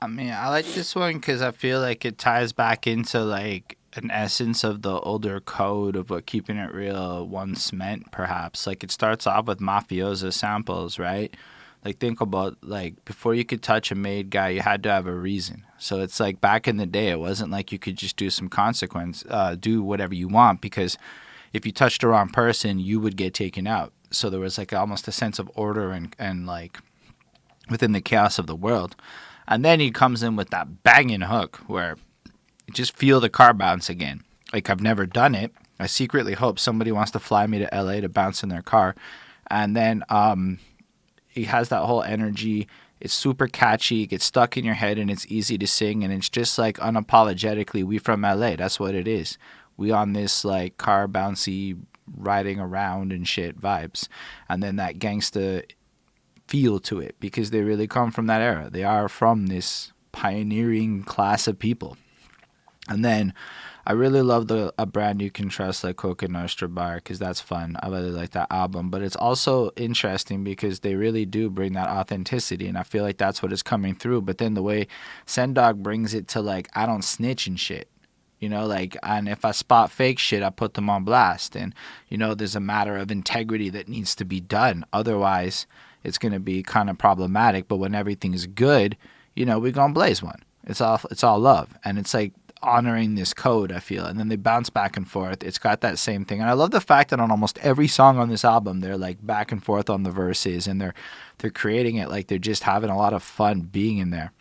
I mean, I like this one because I feel like it ties back into like an essence of the older code of what keeping it real once meant, perhaps. Like it starts off with mafioso samples, right? Like think about like before you could touch a made guy, you had to have a reason. So it's like back in the day, it wasn't like you could just do some consequence, do whatever you want, because if you touched the wrong person, you would get taken out. So there was like almost a sense of order and like within the chaos of the world. And then he comes in with that banging hook where you just feel the car bounce again. Like I've never done it. I secretly hope somebody wants to fly me to LA to bounce in their car. And then he has that whole energy. It's super catchy. It gets stuck in your head and it's easy to sing. And it's just like unapologetically, we from LA. That's what it is. We on this like car bouncy riding around and shit vibes. And then that gangsta feel to it because they really come from that era. They are from this pioneering class of people. And then I really love the A Brand You Can Trust like Coca Nostra bar because that's fun. I really like that album. But it's also interesting because they really do bring that authenticity, and I feel like that's what is coming through. But then the way Sendog brings it to like, I don't snitch and shit. You know, like, and if I spot fake shit, I put them on blast. And, you know, there's a matter of integrity that needs to be done. Otherwise, it's going to be kind of problematic. But when everything's good, you know, we're going to blaze one. It's all love. And it's like honoring this code, I feel. And then they bounce back and forth. It's got that same thing. And I love the fact that on almost every song on this album, they're like back and forth on the verses. And they're creating it like they're just having a lot of fun being in there.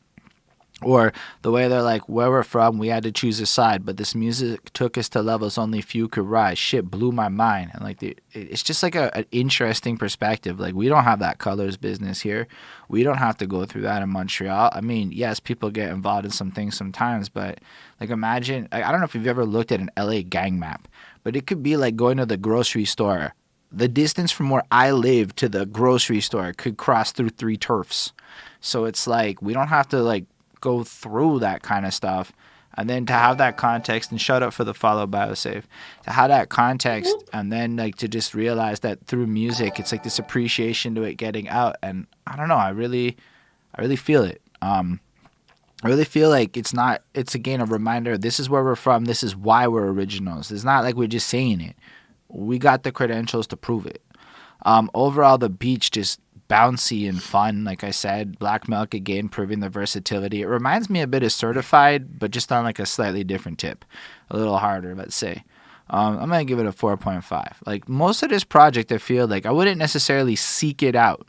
Or the way they're like, where we're from, we had to choose a side, but this music took us to levels only few could rise. Shit blew my mind. And like, it's just like an interesting perspective. Like, we don't have that colors business here. We don't have to go through that in Montreal. I mean, yes, people get involved in some things sometimes, but like, imagine, I don't know if you've ever looked at an LA gang map, but it could be like going to the grocery store. The distance from where I live to the grocery store could cross through 3 turfs. So it's like, we don't have to like go through that kind of stuff. And then to have that context, and shout out for the follow BioSafe, to have that context and then like to just realize that through music it's like this appreciation to it getting out. And I don't know, I really feel it. I really feel like it's again a reminder, this is where we're from, this is why we're originals. It's not like we're just saying it. We got the credentials to prove it. Overall, the beat's just bouncy and fun. Like I said, Black Milk again proving the versatility. It reminds me a bit of Certified, but just on like a slightly different tip, a little harder, let's say. I'm gonna give it a 4.5. Like most of this project, I feel like I wouldn't necessarily seek it out,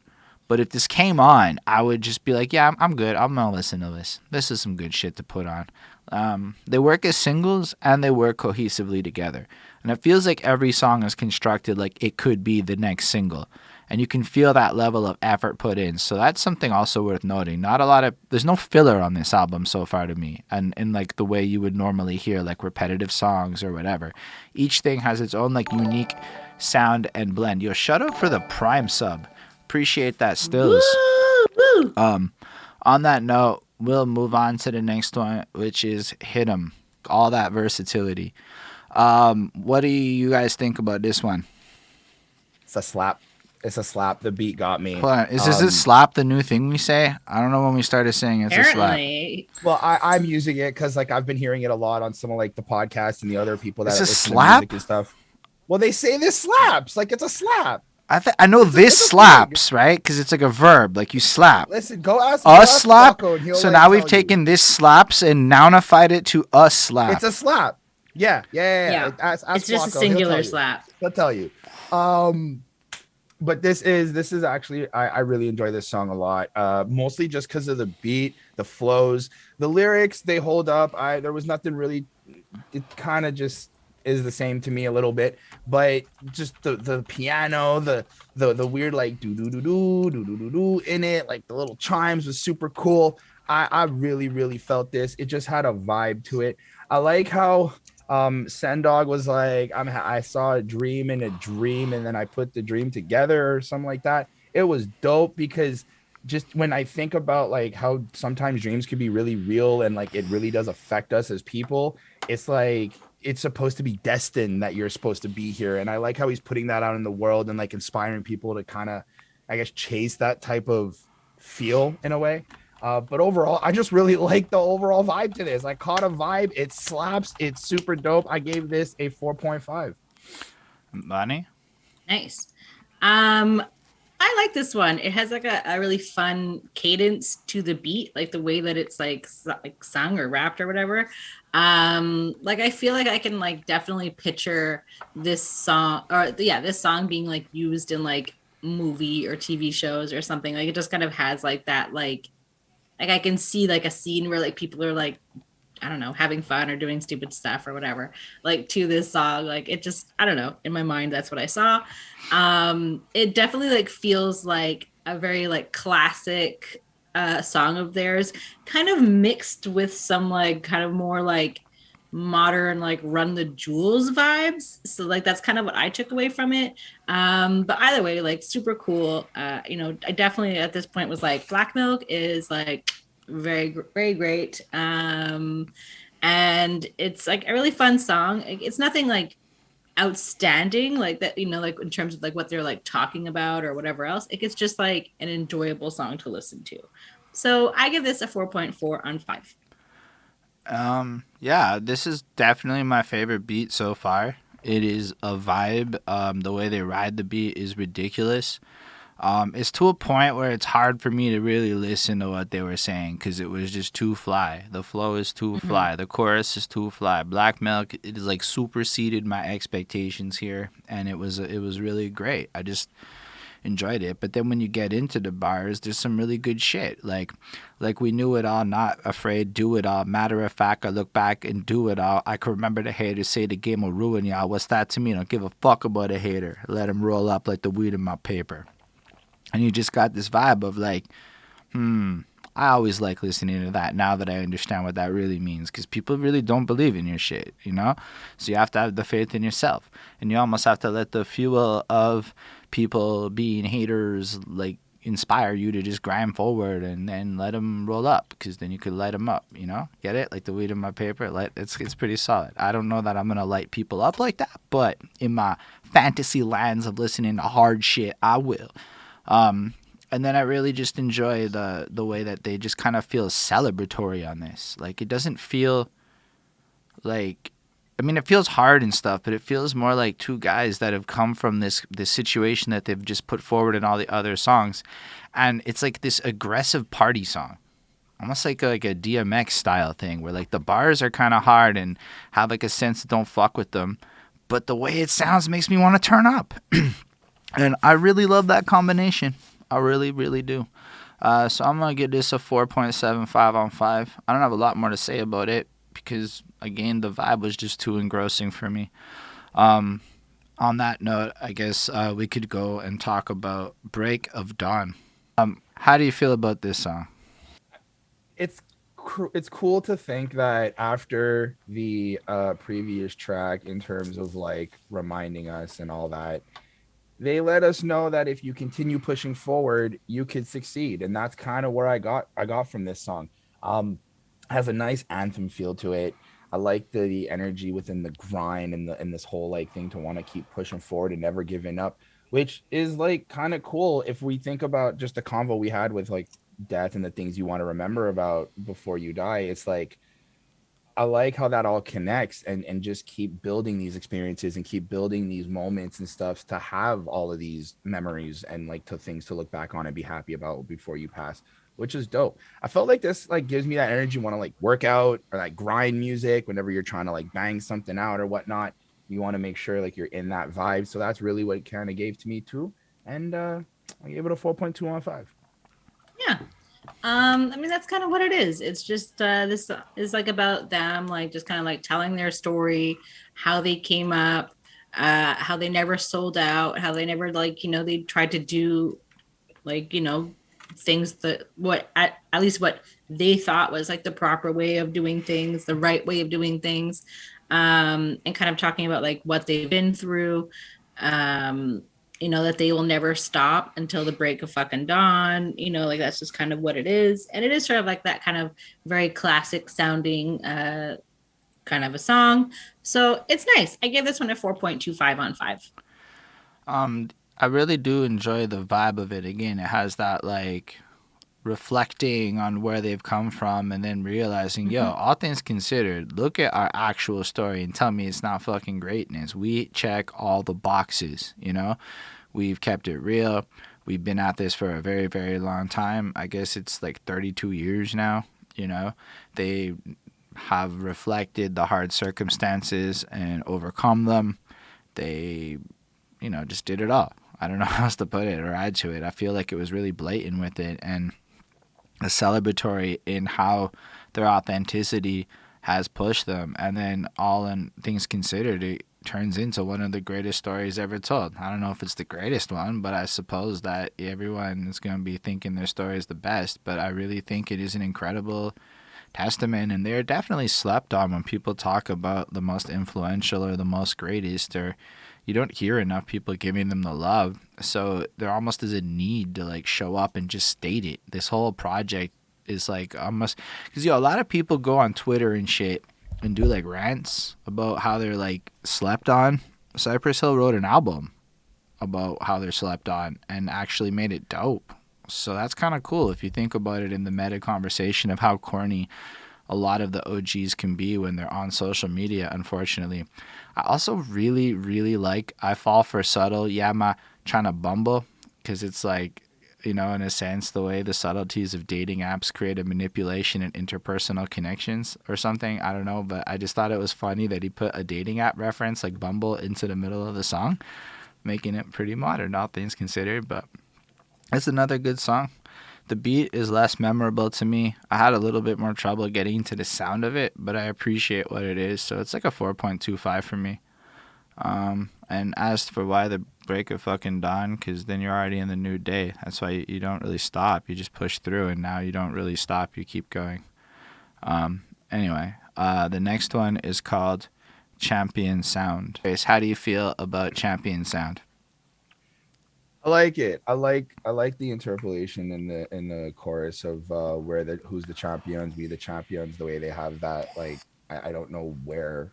but if this came on, I would just be like, yeah, I'm good. I'm gonna listen to this. This is some good shit to put on. They work as singles and they work cohesively together, and it feels like every song is constructed like it could be the next single. And you can feel that level of effort put in. So that's something also worth noting. There's no filler on this album so far to me. And in like the way you would normally hear like repetitive songs or whatever. Each thing has its own like unique sound and blend. Yo, shout out for the Prime sub. Appreciate that stills. Woo! On that note, we'll move on to the next one, which is Hit 'Em. All that versatility. What do you guys think about this one? It's a slap. It's a slap. The beat got me. Hold on. Is this slap the new thing we say? I don't know when we started saying it's Apparently. a slap. Well, I'm using it because like I've been hearing it a lot on some of like the podcasts and the other people that It's a listen to slap? music and stuff. Well, they say this slaps. Like it's a slap. I know this it's a slaps, right? Because it's like a verb. Like you slap. Listen, go ask Slap. Flacco and he'll, So like, now we've tell taken this slaps and nounified it to a slap. It's a slap. Yeah. Ask It's just Flacco, a he'll singular tell you. slap. He'll tell you. But this is actually I really enjoy this song a lot. Mostly just because of the beat, the flows, the lyrics, they hold up. There was nothing really. It kind of just is the same to me a little bit, but just the piano, the weird like do do do do do do do do in it, like the little chimes was super cool. I really felt this. It just had a vibe to it. I like how Sendog was like, I saw a dream in a dream, and then I put the dream together or something like that. It was dope because just when I think about like how sometimes dreams can be really real and like it really does affect us as people, it's like it's supposed to be destined that you're supposed to be here. And I like how he's putting that out in the world and like inspiring people to kind of, I guess, chase that type of feel in a way. But overall, I just really like the overall vibe to this. I caught a vibe. It slaps. It's super dope. I gave this a 4.5. Money? Nice. I like this one. It has like a really fun cadence to the beat, like the way that it's like sung or rapped or whatever. Like I feel like I can like definitely picture this song this song being like used in like movie or TV shows or something. Like it just kind of has like that like I can see like a scene where like people are like, I don't know, having fun or doing stupid stuff or whatever, like to this song. Like it just, I don't know, in my mind, that's what I saw. It definitely like feels like a very like classic song of theirs, kind of mixed with some like kind of more like modern like Run the Jewels vibes. So like that's kind of what I took away from it. But either way, like super cool. I definitely at this point was like Black Milk is like very great. And it's like a really fun song. It's nothing like outstanding like that, like in terms of like what they're like talking about or whatever else. It's just like an enjoyable song to listen to. So I give this a 4.4 on 5. Yeah, this is definitely my favorite beat so far. It is a vibe. The way they ride the beat is ridiculous. It's to a point where it's hard for me to really listen to what they were saying because it was just too fly. The flow is too fly. The chorus is too fly. Black Milk, it is like superseded my expectations here, and it was really great. I just enjoyed it. But then when you get into the bars, there's some really good shit. Like we knew it all, not afraid, do it all. Matter of fact, I look back and do it all. I can remember the haters say the game will ruin y'all. What's that to me? Don't give a fuck about a hater. Let him roll up like the weed in my paper. And you just got this vibe of like, I always like listening to that now that I understand what that really means. Because people really don't believe in your shit, So you have to have the faith in yourself. And you almost have to let the fuel of people being haters, like, inspire you to just grind forward and then let them roll up. Because then you could light them up, Get it? Like the weed in my paper. It's pretty solid. I don't know that I'm going to light people up like that. But in my fantasy lands of listening to hard shit, I will. And then I really just enjoy the way that they just kind of feel celebratory on this. Like, it doesn't feel like I mean, it feels hard and stuff, but it feels more like two guys that have come from this situation that they've just put forward in all the other songs, and it's like this aggressive party song, almost like a DMX style thing, where like the bars are kind of hard and have like a sense of don't fuck with them, but the way it sounds makes me want to turn up, and I really love that combination. I really, really do. So I'm gonna give this a 4.75 on 5. I don't have a lot more to say about it because again the vibe was just too engrossing for me. On that note, I guess we could go and talk about Break of Dawn. How do you feel about this song? It's cool to think that after the previous track, in terms of like reminding us and all that, they let us know that if you continue pushing forward, you could succeed, and that's kind of where I got from this song. Has a nice anthem feel to it. I like the energy within the grind and this whole like thing to want to keep pushing forward and never giving up, which is like kind of cool if we think about just the convo we had with like death and the things you want to remember about before you die. It's like I like how that all connects, and just keep building these experiences and keep building these moments and stuff to have all of these memories and like to things to look back on and be happy about before you pass, which is dope. I felt like this like gives me that energy, want to like work out or like grind music whenever you're trying to like bang something out or whatnot. You want to make sure like you're in that vibe. So that's really what it kind of gave to me too. And I gave it a 4.2 on 5. Yeah. I mean, that's kind of what it is. It's just this is like about them, like just kind of like telling their story, how they came up, how they never sold out, how they never like, they tried to do like, things that what at least what they thought was like the proper way of doing things, the right way of doing things, and kind of talking about like what they've been through. That they will never stop until the break of fucking dawn, like that's just kind of what it is. And it is sort of like that kind of very classic sounding kind of a song. So it's nice. I gave this one a 4.25 on 5. I really do enjoy the vibe of it. Again, it has that like reflecting on where they've come from and then realizing, yo, all things considered, look at our actual story and tell me it's not fucking greatness. We check all the boxes, We've kept it real. We've been at this for a very, very long time. I guess it's like 32 years now, They have reflected the hard circumstances and overcome them. They, just did it all. I don't know how else to put it or add to it. I feel like it was really blatant with it and celebratory in how their authenticity has pushed them. And then all in things considered, it turns into one of the greatest stories ever told. I don't know if it's the greatest one, but I suppose that everyone is going to be thinking their story is the best. But I really think it is an incredible testament, and they're definitely slept on when people talk about the most influential or the most greatest, or you don't hear enough people giving them the love. So there almost is a need to like show up and just state it. This whole project is like almost because a lot of people go on Twitter and shit and do like rants about how they're like slept on. Cypress Hill wrote an album about how they're slept on and actually made it dope. So that's kind of cool if you think about it in the meta conversation of how corny a lot of the OGs can be when they're on social media, unfortunately. I also really, really like I Fall for Subtle, Yama trying to bumble, because it's like, in a sense, the way the subtleties of dating apps create a manipulation and interpersonal connections or something. I don't know, but I just thought it was funny that he put a dating app reference like Bumble into the middle of the song, making it pretty modern, all things considered. But it's another good song. The beat is less memorable to me. I had a little bit more trouble getting into the sound of it, but I appreciate what it is. So it's like a 4.25 for me. And as for why the break of fucking dawn, because then you're already in the new day. That's why you don't really stop. You just push through, and now you don't really stop. You keep going. Anyway, the next one is called Champion Sound. How do you feel about Champion Sound? I like it. I like the interpolation in the chorus of who's the champions, we the champions. The way they have that, like I don't know where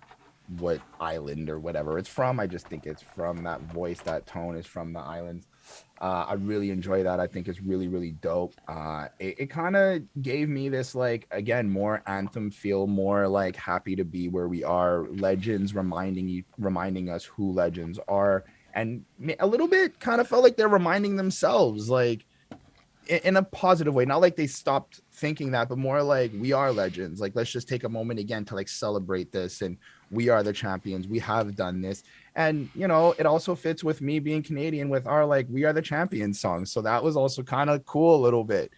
what island or whatever it's from. I just think it's from that voice, that tone is from the islands. I really enjoy that. I think it's really, really dope. It kind of gave me this, like, again, more anthem feel, more like happy to be where we are. Legends reminding us who legends are, and a little bit kind of felt like they're reminding themselves, like in a positive way, not like they stopped thinking that, but more like we are legends. Like, let's just take a moment again to like celebrate this, and we are the champions. We have done this. And, you know, it also fits with me being Canadian with our like we are the champions song. So that was also kind of cool a little bit.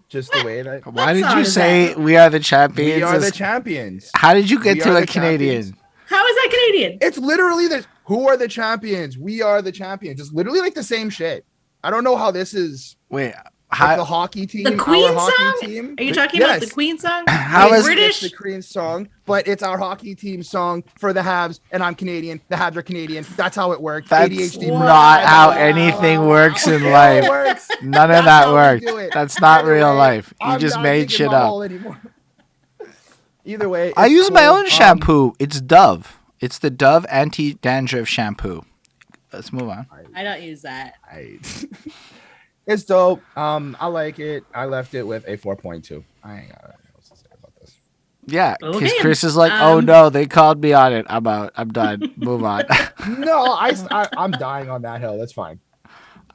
Just the way that why did you say we are the champions? We are the champions. How did you get to a Canadian? Champions. How is that Canadian? It's literally the who are the champions? We are the champions. It's literally like the same shit. I don't know how this is. Wait, like the hockey team, the Queen our song? Hockey team. Are you talking about the Queen song? How is British? It's the Queen song, but it's our hockey team song for the Habs, and I'm Canadian. The Habs are Canadian. That's how it works. That's ADHD not how anything works in life. None of that works. That's not real life. You just made shit up. Either way, I use my own shampoo. It's Dove. It's the Dove anti-dandruff shampoo. Let's move on. I don't use that. It's dope. I like it. I left it with a 4.2. I ain't got anything else to say about this. Yeah, because Chris is like, oh no, they called me on it. I'm out. I'm done. Move on. No, I'm dying on that hill. That's fine.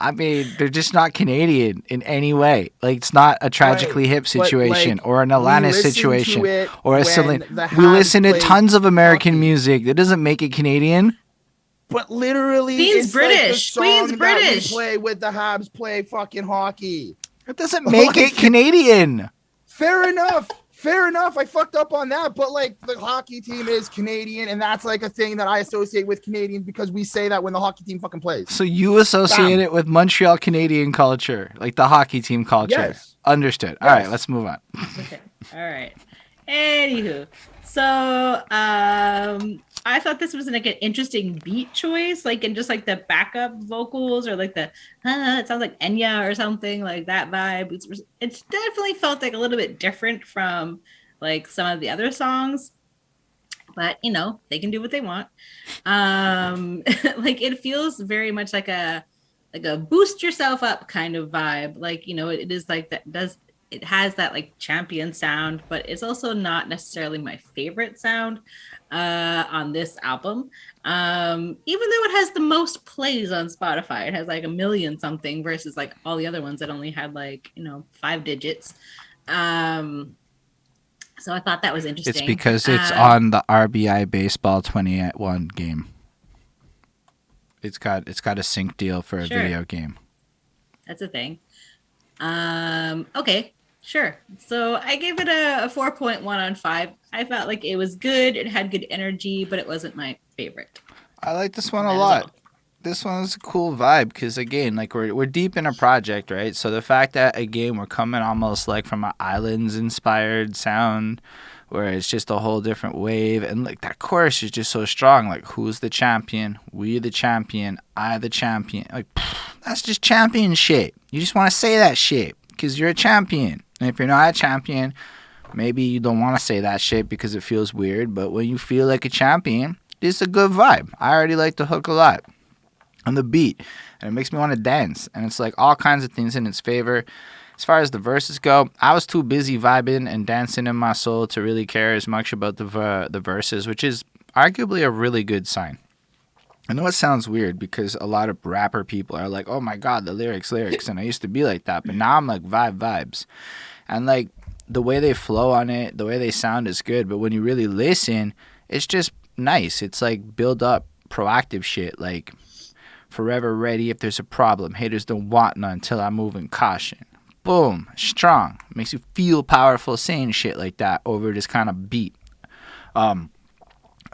I mean, they're just not Canadian in any way. Like, it's not a Tragically Hip situation, like, or an Alanis situation or a Celine. We listen to tons of American music. That doesn't make it Canadian. But literally, Queen's British. Like Queen's British. We play with the Habs, play fucking hockey. It doesn't make it Canadian. Fair enough. Fair enough. I fucked up on that. But like, the hockey team is Canadian, and that's like a thing that I associate with Canadians because we say that when the hockey team fucking plays. So you associate it with Montreal Canadian culture, like the hockey team culture. Yes. Understood. All right, let's move on. Okay. All right. Anywho, so I thought this was like an interesting beat choice, like in just like the backup vocals or like the it sounds like Enya or something like that vibe. It's definitely felt like a little bit different from like some of the other songs, but you know, they can do what they want. Like it feels very much like a boost yourself up kind of vibe. Like, you know, it is like that it has that like champion sound, but it's also not necessarily my favorite sound on this album. Even though it has the most plays on Spotify, it has like 1 million something versus like all the other ones that only had like, you know, 5 digits. So I thought that was interesting. It's because it's on the RBI Baseball 21 game. It's got a sync deal for a video game. That's a thing. Okay. Sure. So I gave it a 4.1 on 5. I felt like it was good. It had good energy, but it wasn't my favorite. I like this one a lot. This one is a cool vibe because, again, like we're deep in a project, right? So the fact that, again, we're coming almost like from an Islands-inspired sound where it's just a whole different wave. And like that chorus is just so strong. Like, who's the champion? We the champion. I the champion. Like, that's just champion shit. You just want to say that shit because you're a champion. And if you're not a champion, maybe you don't want to say that shit because it feels weird. But when you feel like a champion, it's a good vibe. I already like the hook a lot. And the beat. And it makes me want to dance. And it's like all kinds of things in its favor. As far as the verses go, I was too busy vibing and dancing in my soul to really care as much about the verses, which is arguably a really good sign. I know it sounds weird because a lot of rapper people are like, oh my God, the lyrics. And I used to be like that. But now I'm like vibes. And like the way they flow on it, the way they sound is good. But when you really listen, it's just nice. It's like build up proactive shit. Like forever ready if there's a problem. Haters don't want none till I move in caution. Boom. Strong. Makes you feel powerful saying shit like that over this kind of beat.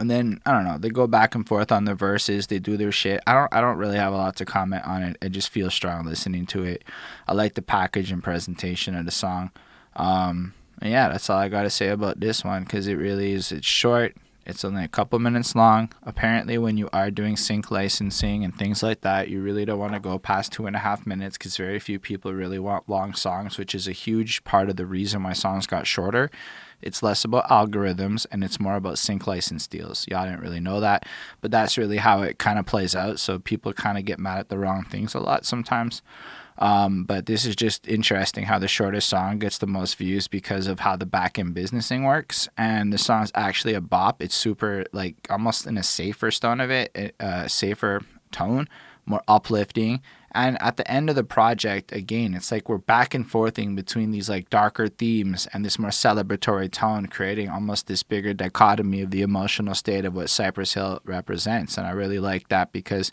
And then, I don't know, they go back and forth on the verses. They do their shit. I don't really have a lot to comment on it. It just feels strong listening to it. I like the package and presentation of the song. And yeah, that's all I got to say about this one because it really is. It's short. It's only a couple minutes long. Apparently, when you are doing sync licensing and things like that, you really don't want to go past 2.5 minutes because very few people really want long songs, which is a huge part of the reason why songs got shorter. It's less about algorithms and it's more about sync license deals. Y'all didn't really know that, but that's really how it kind of plays out. So people kind of get mad at the wrong things a lot sometimes. But this is just interesting how the shortest song gets the most views because of how the back end businessing works. And the song's actually a bop. It's super, like, almost in a safer safer tone, more uplifting. And at the end of the project, again, it's like we're back and forthing between these like darker themes and this more celebratory tone, creating almost this bigger dichotomy of the emotional state of what Cypress Hill represents. And I really like that because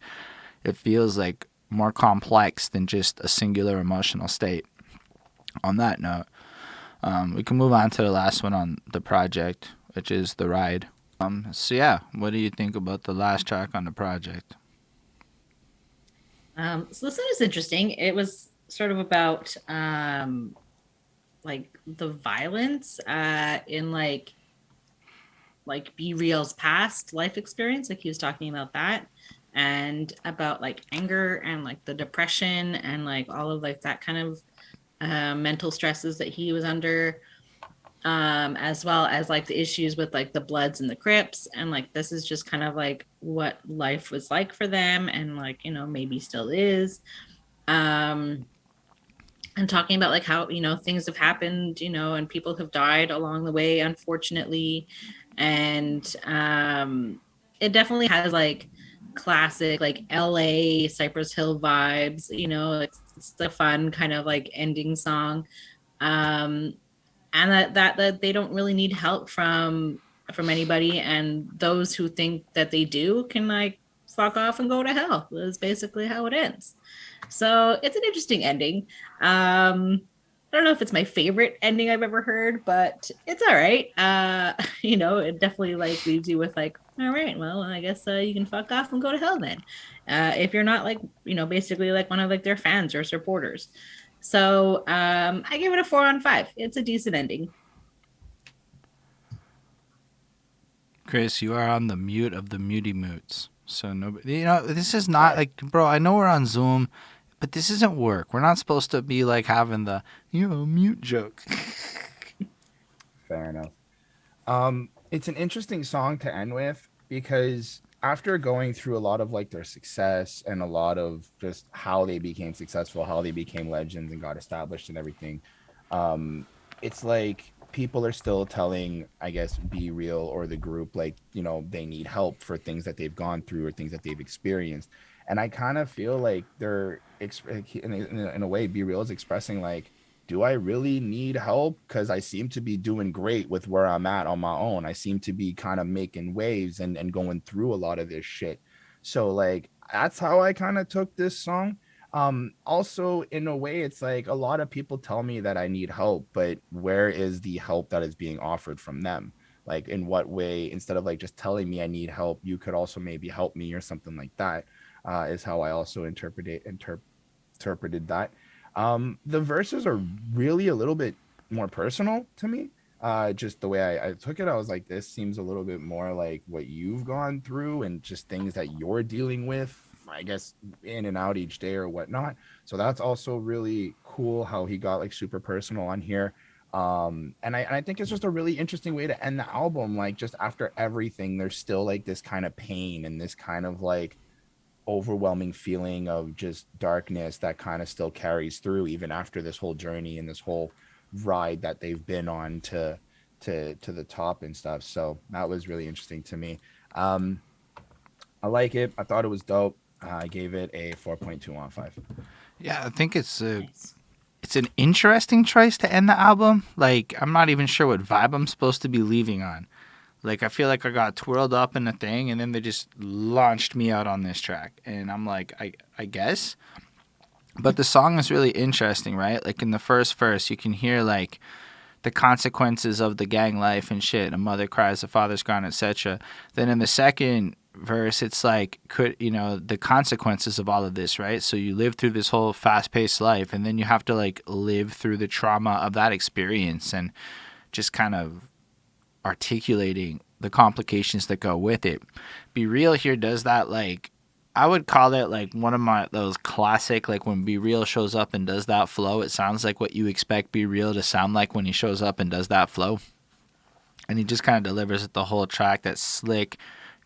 it feels like more complex than just a singular emotional state. On that note, we can move on to the last one on the project, which is The Ride. So yeah, what do you think about the last track on the project? So this one is interesting. It was sort of about like the violence in like Be Real's past life experience. Like he was talking about that, and about like anger and like the depression and like all of like that kind of mental stresses that he was under, as well as like the issues with like the Bloods and the Crips, and like this is just kind of like what life was like for them, and like, you know, maybe still is, and talking about like how, you know, things have happened, you know, and people have died along the way, unfortunately. And it definitely has like classic like LA Cypress Hill vibes, you know. It's a fun kind of like ending song, and that they don't really need help from anybody, and those who think that they do can like fuck off and go to hell. Is basically how it ends. So it's an interesting ending. I don't know if it's my favorite ending I've ever heard, but it's all right. You know, it definitely like leaves you with like, all right, well, I guess you can fuck off and go to hell then, if you're not like, you know, basically like one of like their fans or supporters. So I give it a 4 on 5. It's a decent ending. Chris, you are on the mute of the muty mutes. So nobody, you know, this is not like, bro, I know we're on Zoom, but this isn't work. We're not supposed to be like having the, you know, mute joke. Fair enough. It's an interesting song to end with because after going through a lot of like their success and a lot of just how they became successful, how they became legends and got established and everything, it's like people are still telling, I guess, Be Real or the group, like, you know, they need help for things that they've gone through or things that they've experienced. And I kind of feel like they're in a way, Be Real is expressing like, do I really need help? Because I seem to be doing great with where I'm at on my own. I seem to be kind of making waves and going through a lot of this shit. So like that's how I kind of took this song. Also, in a way, it's like a lot of people tell me that I need help, but where is the help that is being offered from them? Like, in what way, instead of like just telling me I need help, you could also maybe help me or something like that, is how I also interpreted that. The verses are really a little bit more personal to me. Just the way I took it, I was like, this seems a little bit more like what you've gone through and just things that you're dealing with, I guess, in and out each day or whatnot. So that's also really cool how he got like super personal on here. And I think it's just a really interesting way to end the album. Like, just after everything, there's still like this kind of pain and this kind of like overwhelming feeling of just darkness that kind of still carries through even after this whole journey and this whole ride that they've been on to the top and stuff. So that was really interesting to me. I like it. I thought it was dope. I gave it a 4.2 on 5. Yeah, I think it's Nice. it's an interesting choice to end the album. Like, I'm not even sure what vibe I'm supposed to be leaving on. Like, I feel like I got twirled up in a thing, and then they just launched me out on this track. And I'm like, I guess. But the song is really interesting, right? Like, in the first verse, you can hear, like, the consequences of the gang life and shit. A mother cries, a father's gone, etc. Then in the second verse, it's like, the consequences of all of this, right? So you live through this whole fast-paced life, and then you have to, like, live through the trauma of that experience and just kind of articulating the complications that go with it. Be Real here does that, like, I would call it like one of those classic, like when Be Real shows up and does that flow, it sounds like what you expect Be Real to sound like when he shows up and does that flow. And he just kind of delivers it the whole track. That slick,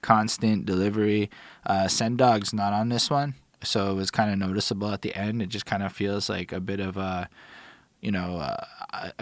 constant delivery. Send Dog's not on this one, so it was kind of noticeable at the end. It just kind of feels like a bit of a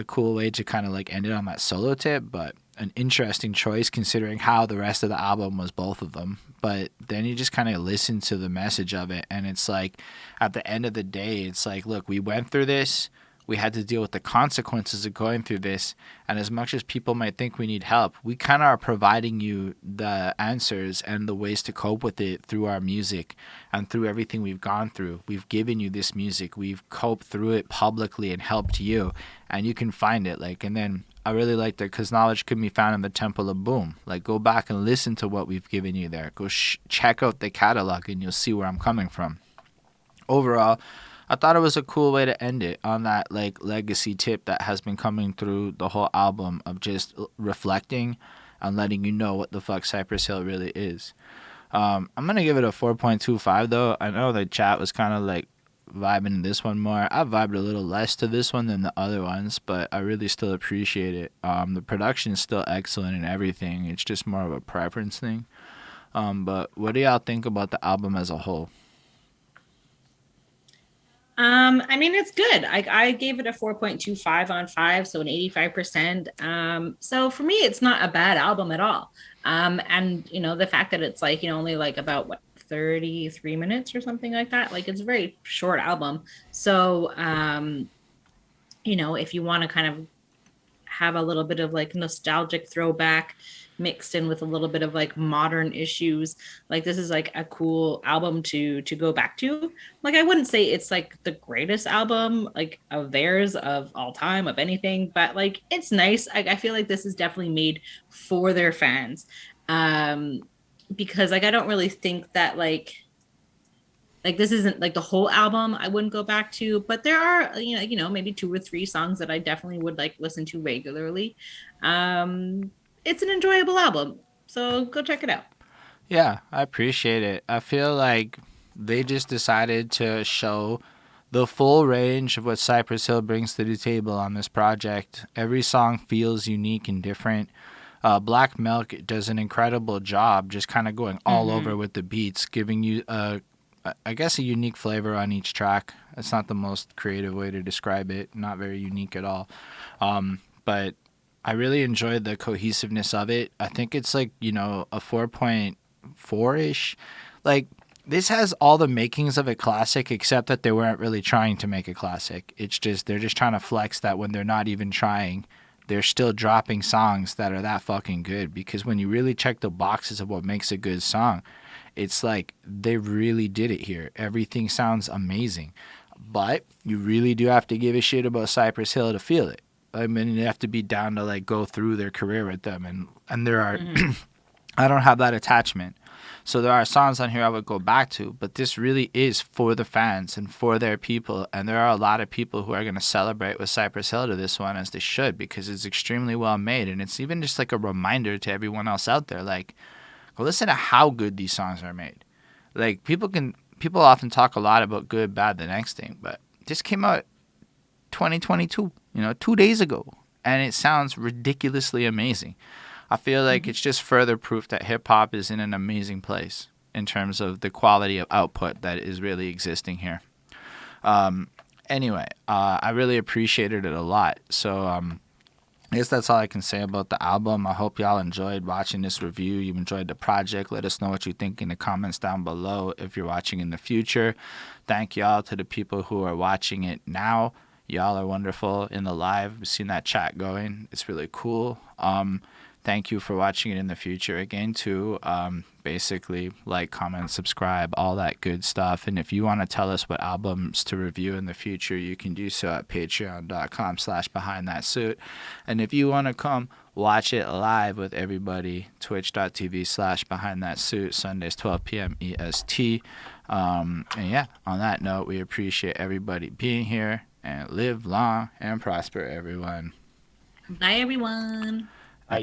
cool way to kind of like end it on that solo tip, but an interesting choice considering how the rest of the album was both of them. But then you just kind of listen to the message of it, and it's like, at the end of the day, it's like, look, we went through this. We had to deal with the consequences of going through this. And as much as people might think we need help, we kind of are providing you the answers and the ways to cope with it through our music and through everything we've gone through. We've given you this music. We've coped through it publicly and helped you. And you can find it. Like, and then I really like that, because knowledge can be found in the Temple of Boom. Like, go back and listen to what we've given you there. Go check out the catalog and you'll see where I'm coming from. Overall, I thought it was a cool way to end it on that like legacy tip that has been coming through the whole album of just reflecting and letting you know what the fuck Cypress Hill really is. I'm gonna give it a 4.25 though. I know the chat was kind of like vibing this one more. I vibed a little less to this one than the other ones, but I really still appreciate it. The production is still excellent and everything. It's just more of a preference thing. But what do y'all think about the album as a whole? I mean, it's good. I gave it a 4.25 on 5, so an 85%. So for me, it's not a bad album at all. And you know, the fact that it's like, you know, only like about 33 minutes or something like that. Like, it's a very short album. So you know, if you want to kind of have a little bit of like nostalgic throwback mixed in with a little bit of like modern issues, like this is like a cool album to go back to. Like, I wouldn't say it's like the greatest album like of theirs of all time of anything, but like it's nice. I feel like this is definitely made for their fans, because like I don't really think that like this isn't like the whole album I wouldn't go back to, but there are, you know, maybe 2 or 3 songs that I definitely would like listen to regularly. It's an enjoyable album, so go check it out. Yeah, I appreciate it. I feel like they just decided to show the full range of what Cypress Hill brings to the table on this project. Every song feels unique and different. Black Milk does an incredible job just kind of going all over with the beats, giving you I guess a unique flavor on each track. It's not the most creative way to describe it, not very unique at all. But I really enjoyed the cohesiveness of it. I think it's like, you know, a 4.4-ish. Like, this has all the makings of a classic, except that they weren't really trying to make a classic. It's just, they're just trying to flex that when they're not even trying, they're still dropping songs that are that fucking good. Because when you really check the boxes of what makes a good song, it's like they really did it here. Everything sounds amazing. But you really do have to give a shit about Cypress Hill to feel it. I mean, you have to be down to like go through their career with them. And there are, I don't have that attachment. So there are songs on here I would go back to, but this really is for the fans and for their people. And there are a lot of people who are going to celebrate with Cypress Hill to this one, as they should, because it's extremely well made. And it's even just like a reminder to everyone else out there, like, go listen to how good these songs are made. Like, people often talk a lot about good, bad, the next thing, but this came out 2022, 2 days ago, and it sounds ridiculously amazing. I feel like it's just further proof that hip-hop is in an amazing place in terms of the quality of output that is really existing here. Anyway, I really appreciated it a lot. So I guess that's all I can say about the album. I hope y'all enjoyed watching this review. You enjoyed the project. Let us know what you think in the comments down below if you're watching in the future. Thank y'all to the people who are watching it now. Y'all are wonderful in the live. We've seen that chat going. It's really cool. Thank you for watching it in the future again too. Basically, like, comment, subscribe, all that good stuff. And if you want to tell us what albums to review in the future, you can do so at patreon.com/behindthatsuit. And if you want to come watch it live with everybody, twitch.tv/behindthatsuit, Sundays 12 p.m. EST. And yeah, on that note, we appreciate everybody being here, and live long and prosper, everyone. Bye, everyone. Bye.